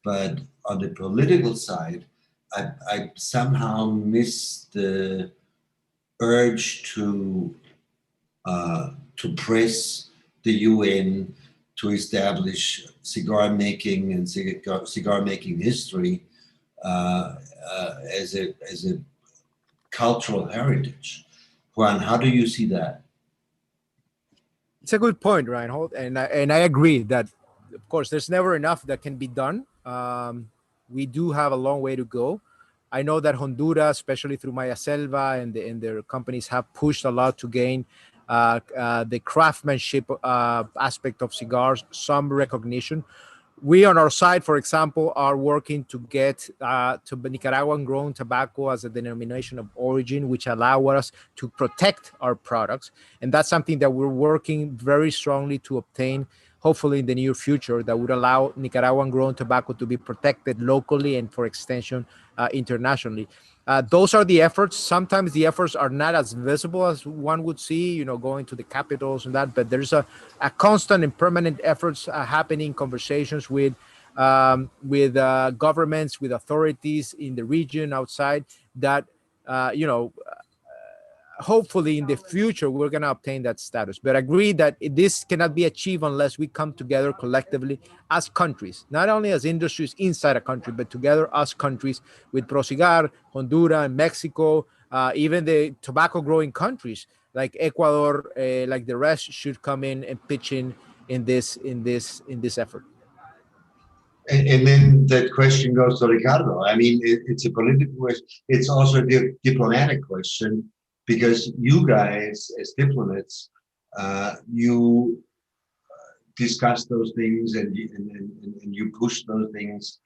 But on the political side, I somehow miss the urge to press the UN to establish cigar making and cigar making history as a cultural heritage. Juan, how do you see that? It's a good point, Reinhold, and I agree that, of course, there's never enough that can be done. We do have a long way to go. I know that Honduras, especially through Maya Selva and their companies, have pushed a lot to gain the craftsmanship aspect of cigars, some recognition. We on our side, for example, are working to get to Nicaraguan grown tobacco as a denomination of origin, which allow us to protect our products. And that's something that we're working very strongly to obtain hopefully in the near future, that would allow Nicaraguan grown tobacco to be protected locally and for extension internationally. Those are the efforts. Sometimes the efforts are not as visible as one would see, you know, going to the capitals and that, but there's a constant and permanent efforts happening, conversations with governments, with authorities in the region, outside, that you know, hopefully in the future we're going to obtain that status. But agree that this cannot be achieved unless we come together collectively as countries, not only as industries inside a country, but together as countries, with Pro Cigar, Honduras, and Mexico, even the tobacco growing countries like Ecuador, like the rest, should come in and pitch in this effort. And then that question goes to Ricardo. I mean, it's a political question. It's also a diplomatic question, because you guys, as diplomats, you discuss those things and you push those things.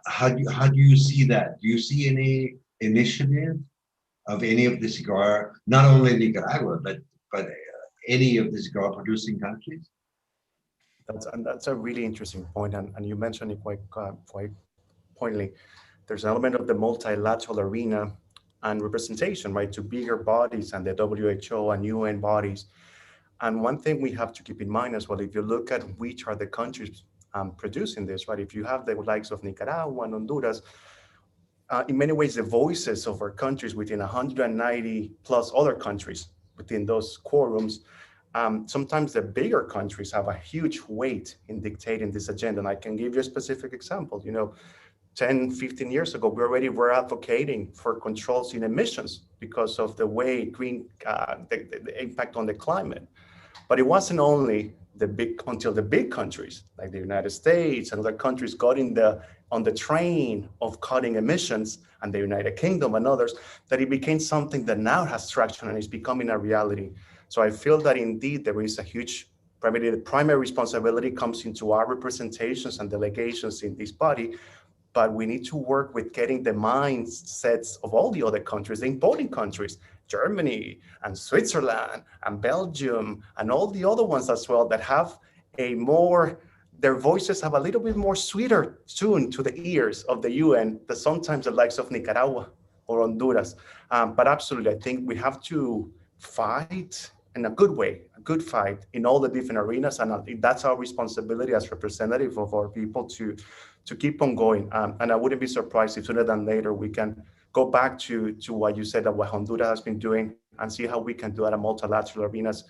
How do you see that? Do you see any initiative of any of the cigar, not only Nicaragua, but any of the cigar producing countries? That's a really interesting point, and you mentioned it quite pointedly. There's an element of the multilateral arena and representation, right, to bigger bodies and the WHO and UN bodies. And one thing we have to keep in mind as well, if you look at which are the countries producing this, right, if you have the likes of Nicaragua and Honduras, in many ways, the voices of our countries within 190 plus other countries within those quorums, sometimes the bigger countries have a huge weight in dictating this agenda. And I can give you a specific example. You know, 10, 15 years ago, we already were advocating for controls in emissions because of the way the impact on the climate. But it wasn't only until the big countries like the United States and other countries got on the train of cutting emissions, and the United Kingdom and others, that it became something that now has traction and is becoming a reality. So I feel that indeed there is a huge primary responsibility comes into our representations and delegations in this body, but we need to work with getting the mindsets of all the other countries, the importing countries, Germany and Switzerland and Belgium and all the other ones as well, that have their voices have a little bit more sweeter tune to the ears of the UN than sometimes the likes of Nicaragua or Honduras. But absolutely, I think we have to fight in a good way, a good fight in all the different arenas. And I think that's our responsibility as representative of our people to keep on going. And I wouldn't be surprised if sooner than later we can go back to what you said, that what Honduras has been doing, and see how we can do that in multilateral arenas,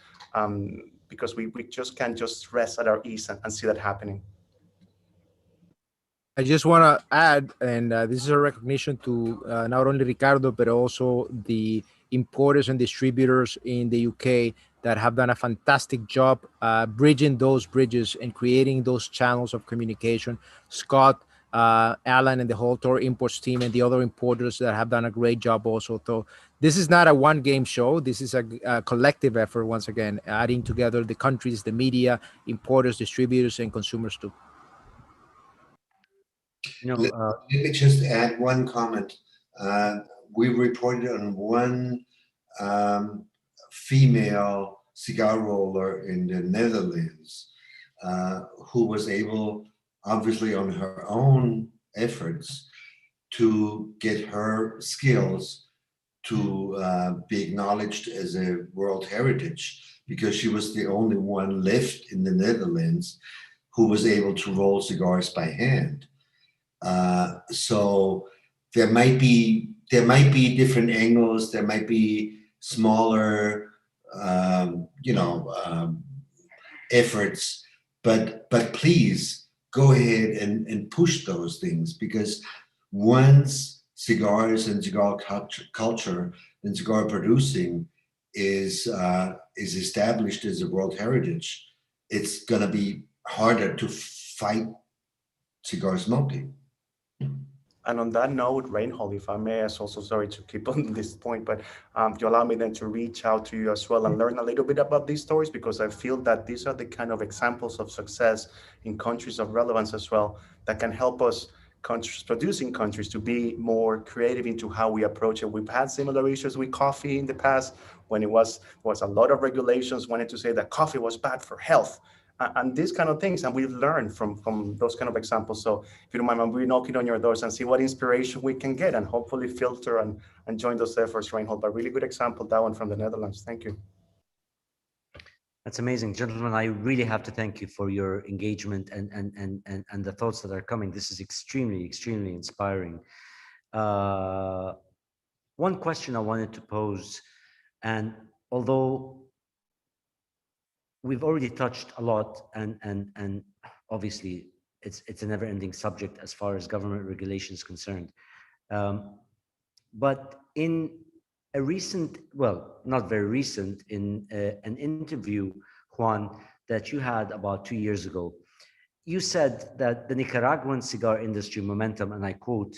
because we just can't just rest at our ease and see that happening. I just want to add, and this is a recognition to not only Ricardo, but also the importers and distributors in the UK that have done a fantastic job bridging those bridges and creating those channels of communication. Scott, Alan, and the whole Toro Imports team, and the other importers that have done a great job also. So this is not a one-game show. This is a collective effort, once again, adding together the countries, the media, importers, distributors, and consumers too. Let me just add one comment. We reported on one female cigar roller in the Netherlands who was able, obviously on her own efforts, to get her skills to be acknowledged as a World Heritage, because she was the only one left in the Netherlands who was able to roll cigars by hand. So there might be different angles. There might be smaller, efforts, but please go ahead and push those things, because once cigars and cigar culture and cigar producing is established as a World Heritage, it's gonna be harder to fight cigar smoking. And on that note, Reinhold, if I may, I'm also sorry to keep on this point, but you allow me then to reach out to you as well and learn a little bit about these stories, because I feel that these are the kind of examples of success in countries of relevance as well that can help us producing countries to be more creative into how we approach it. We've had similar issues with coffee in the past when it was a lot of regulations wanted to say that coffee was bad for health. and these kind of things. And we've learned from those kind of examples. So if you don't mind, we're knocking on your doors and see what inspiration we can get and hopefully filter and join those efforts, Reinhold. But really good example, that one from the Netherlands. Thank you. That's amazing. Gentlemen, I really have to thank you for your engagement and the thoughts that are coming. This is extremely, extremely inspiring. One question I wanted to pose, and although we've already touched a lot, and obviously it's a never-ending subject as far as government regulation is concerned. But in a recent, well, not very recent, in an interview, Juan, that you had about 2 years ago, you said that the Nicaraguan cigar industry momentum, and I quote,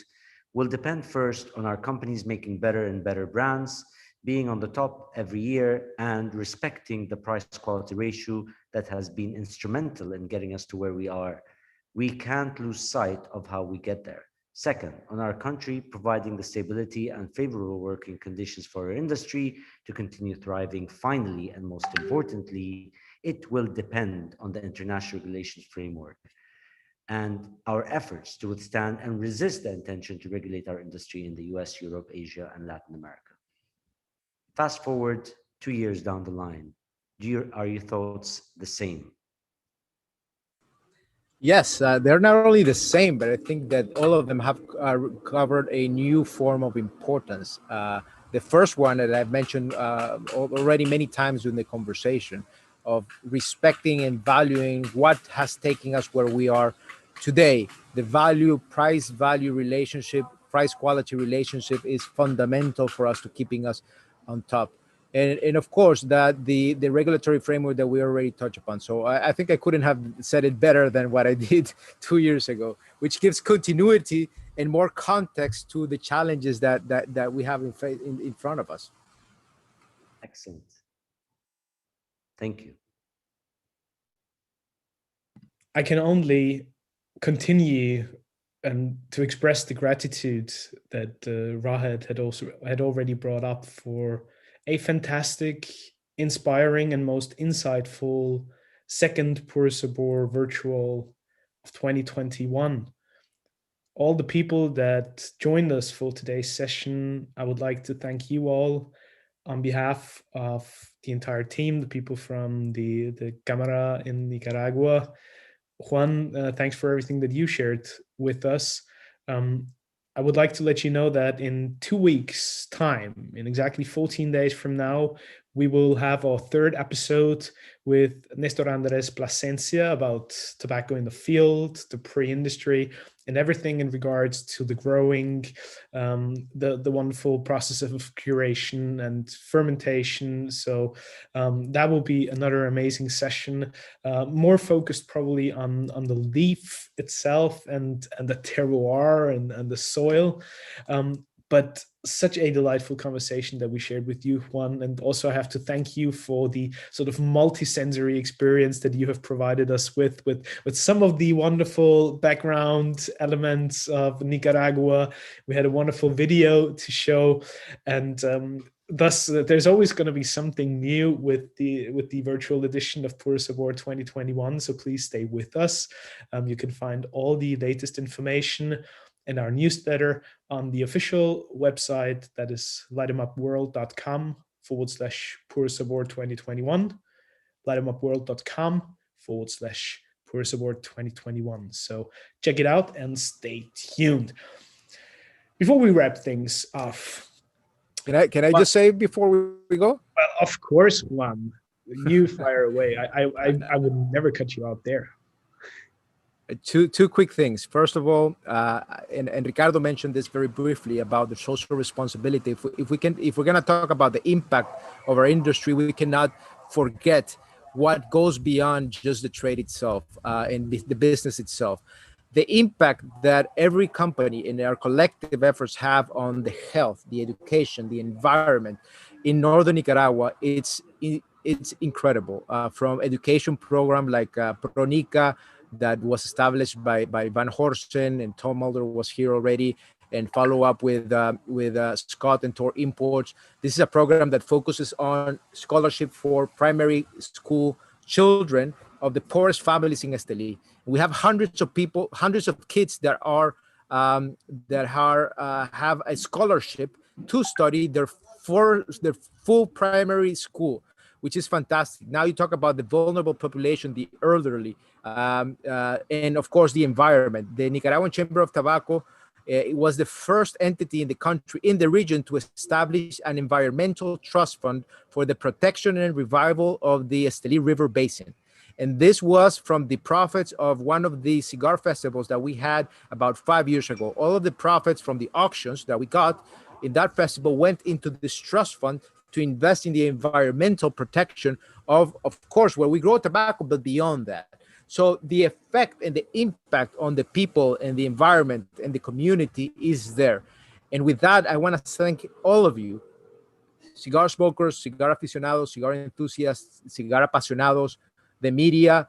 will depend first on our companies making better and better brands, being on the top every year, and respecting the price-quality ratio that has been instrumental in getting us to where we are. We can't lose sight of how we get there. Second, on our country providing the stability and favorable working conditions for our industry to continue thriving. Finally, and most importantly, it will depend on the international relations framework and our efforts to withstand and resist the intention to regulate our industry in the US, Europe, Asia, and Latin America. Fast forward 2 years down the line, are your thoughts the same? Yes, they're not only the same, but I think that all of them have covered a new form of importance. The first one that I've mentioned already many times in the conversation of respecting and valuing what has taken us where we are today. The price-value relationship, price-quality relationship is fundamental for us to keeping us on top. And of course, that the regulatory framework that we already touched upon. So I think I couldn't have said it better than what I did 2 years ago, which gives continuity and more context to the challenges that we have in front of us. Excellent. Thank you. I can only continue and to express the gratitude that Rahed had already brought up for a fantastic, inspiring, and most insightful second Puro Sabor virtual of 2021. All the people that joined us for today's session, I would like to thank you all on behalf of the entire team, the people from the Cámara in Nicaragua. Juan, thanks for everything that you shared with us. I would like to let you know that in 2 weeks' time, in exactly 14 days from now, we will have our third episode with Nestor Andres Plasencia about tobacco in the field, the pre-industry, and everything in regards to the growing, the wonderful process of curation and fermentation. So that will be another amazing session, more focused probably on the leaf itself and the terroir and the soil. But such a delightful conversation that we shared with you, Juan. And also I have to thank you for the sort of multi-sensory experience that you have provided us with some of the wonderful background elements of Nicaragua. We had a wonderful video to show, and thus there's always going to be something new with the virtual edition of Puro Sabor 2021. So please stay with us. You can find all the latest information in our newsletter on the official website, that is lightemupworld.com/Puro Sabor 2021, lightemupworld.com/Puro Sabor 2021. So check it out and stay tuned. Before we wrap things off, can I just say before we go? Well, of course, Juan, you fire away. I would never cut you out there. Two quick things. First of all, and Ricardo mentioned this very briefly about the social responsibility. If we're going to talk about the impact of our industry, we cannot forget what goes beyond just the trade itself and the business itself. The impact that every company in our collective efforts have on the health, the education, the environment in northern Nicaragua, it's incredible. From education program like Pronica, that was established by Van Horsten, and Tom Mulder was here already, and follow up with Scott and Tor Imports. This is a program that focuses on scholarship for primary school children of the poorest families in Esteli. We have hundreds of people, hundreds of kids that have a scholarship to study their full primary school, which is fantastic. Now you talk about the vulnerable population, the elderly, and of course the environment. The Nicaraguan Chamber of Tobacco, it was the first entity in the country, in the region, to establish an environmental trust fund for the protection and revival of the Esteli River Basin. And this was from the profits of one of the cigar festivals that we had about 5 years ago. All of the profits from the auctions that we got in that festival went into this trust fund to invest in the environmental protection of course, where we grow tobacco, but beyond that. So the effect and the impact on the people and the environment and the community is there. And with that, I want to thank all of you, cigar smokers, cigar aficionados, cigar enthusiasts, cigar apasionados, the media,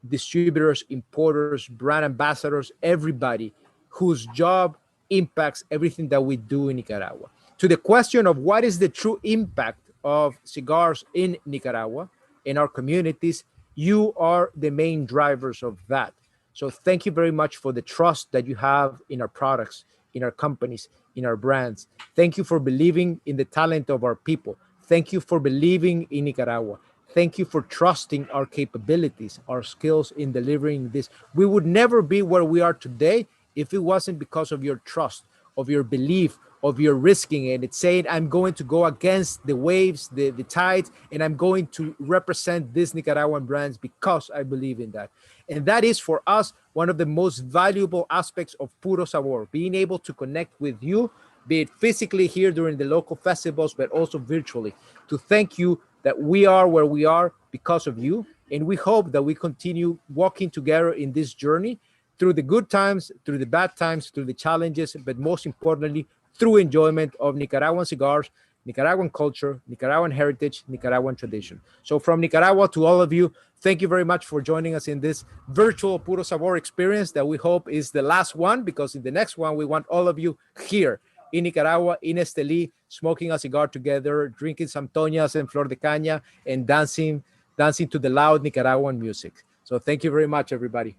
distributors, importers, brand ambassadors, everybody whose job impacts everything that we do in Nicaragua. To the question of what is the true impact of cigars in Nicaragua, in our communities, you are the main drivers of that. So thank you very much for the trust that you have in our products, in our companies, in our brands. Thank you for believing in the talent of our people. Thank you for believing in Nicaragua. Thank you for trusting our capabilities, our skills in delivering this. We would never be where we are today if it wasn't because of your trust, of your belief, of your risking it. It's saying, I'm going to go against the waves, the tides, and I'm going to represent these Nicaraguan brands because I believe in that. And that is for us one of the most valuable aspects of Puro Sabor, being able to connect with you, be it physically here during the local festivals, but also virtually, to thank you that we are where we are because of you. And we hope that we continue walking together in this journey through the good times, through the bad times, through the challenges, but most importantly, through enjoyment of Nicaraguan cigars, Nicaraguan culture, Nicaraguan heritage, Nicaraguan tradition. So from Nicaragua to all of you, thank you very much for joining us in this virtual Puro Sabor experience that we hope is the last one, because in the next one, we want all of you here in Nicaragua, in Esteli, smoking a cigar together, drinking some toñas and flor de caña, and dancing to the loud Nicaraguan music. So thank you very much, everybody.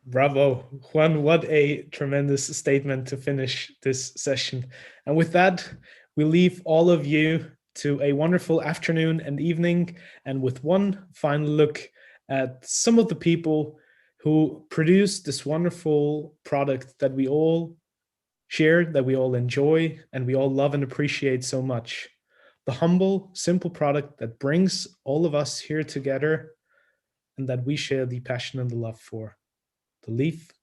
Bravo, Juan, what a tremendous statement to finish this session. And with that, we leave all of you to a wonderful afternoon and evening, and with one final look at some of the people who produce this wonderful product that we all share, that we all enjoy, and we all love and appreciate so much. The humble, simple product that brings all of us here together and that we share the passion and the love for. The leaf,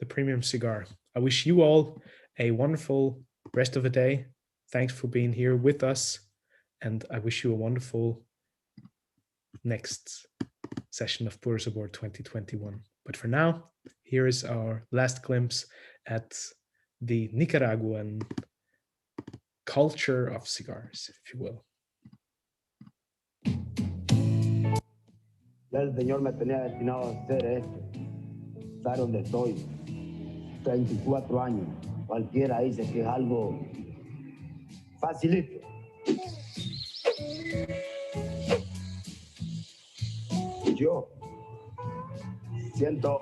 the premium cigar. I wish you all a wonderful rest of the day. Thanks for being here with us. And I wish you a wonderful next session of Puro Sabor 2021. But for now, here is our last glimpse at the Nicaraguan culture of cigars, if you will. Ya el Señor me tenía destinado a hacer esto. Estar donde estoy. 34 años. Cualquiera dice que es algo facilito. Yo siento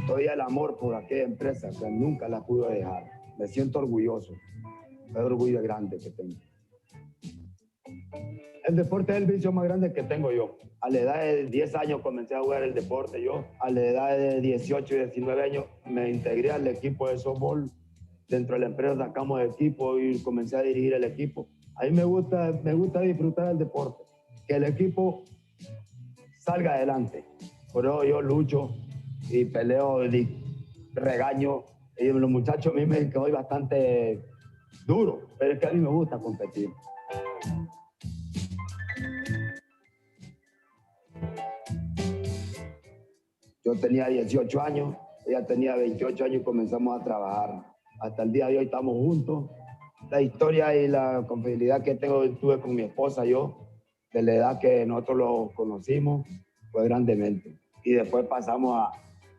todavía el amor por aquella empresa que nunca la pude dejar. Me siento orgulloso. Es un orgullo grande que tengo. El deporte es el vicio más grande que tengo yo. A la edad de 10 años comencé a jugar el deporte yo. A la edad de 18 y 19 años me integré al equipo de softball. Dentro de la empresa sacamos equipo y comencé a dirigir el equipo. A mí me gusta disfrutar del deporte. Que el equipo salga adelante. Por eso yo lucho y peleo, regaño. Y los muchachos a mí me dicen que soy bastante duro, pero es que a mí me gusta competir. Yo tenía 18 años, ella tenía 28 años y comenzamos a trabajar. Hasta el día de hoy estamos juntos. La historia y la confidencialidad que tuve con mi esposa, yo, de la edad que nosotros lo conocimos, fue grandemente. Y después pasamos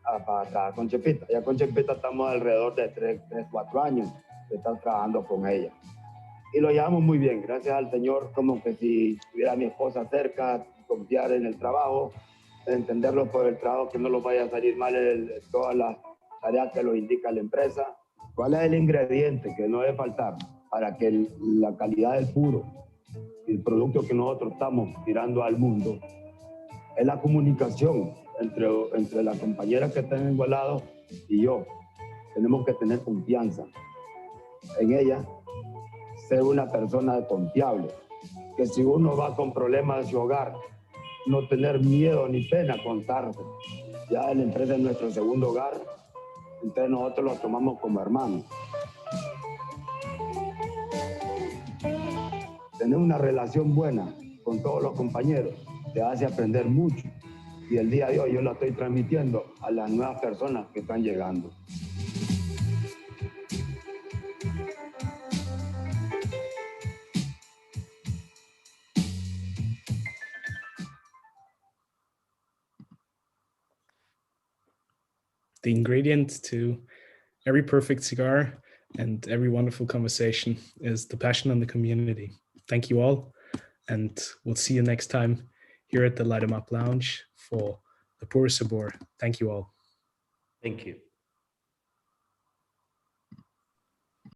a trabajar con Chepita. Ya con Chepita estamos alrededor de 3, 4 años de estar trabajando con ella. Y lo llevamos muy bien, gracias al Señor, como que si tuviera a mi esposa cerca, confiar en el trabajo, entenderlo por el trabajo, que no los vaya a salir mal en todas las tareas que lo indica la empresa. ¿Cuál es el ingrediente que no debe faltar para que la calidad del puro, el producto que nosotros estamos tirando al mundo, es la comunicación entre la compañera que está en el lado y yo? Tenemos que tener confianza en ella, ser una persona confiable, que si uno va con problemas de su hogar, no tener miedo ni pena contarse. Ya la empresa es nuestro segundo hogar, entonces nosotros lo tomamos como hermanos. Tener una relación buena con todos los compañeros te hace aprender mucho, y el día de hoy yo la estoy transmitiendo a las nuevas personas que están llegando. The ingredient to every perfect cigar and every wonderful conversation is the passion and the community. Thank you all, and we'll see you next time here at the Light 'em Up Lounge for the Puro Sabor. Thank you all. Thank you.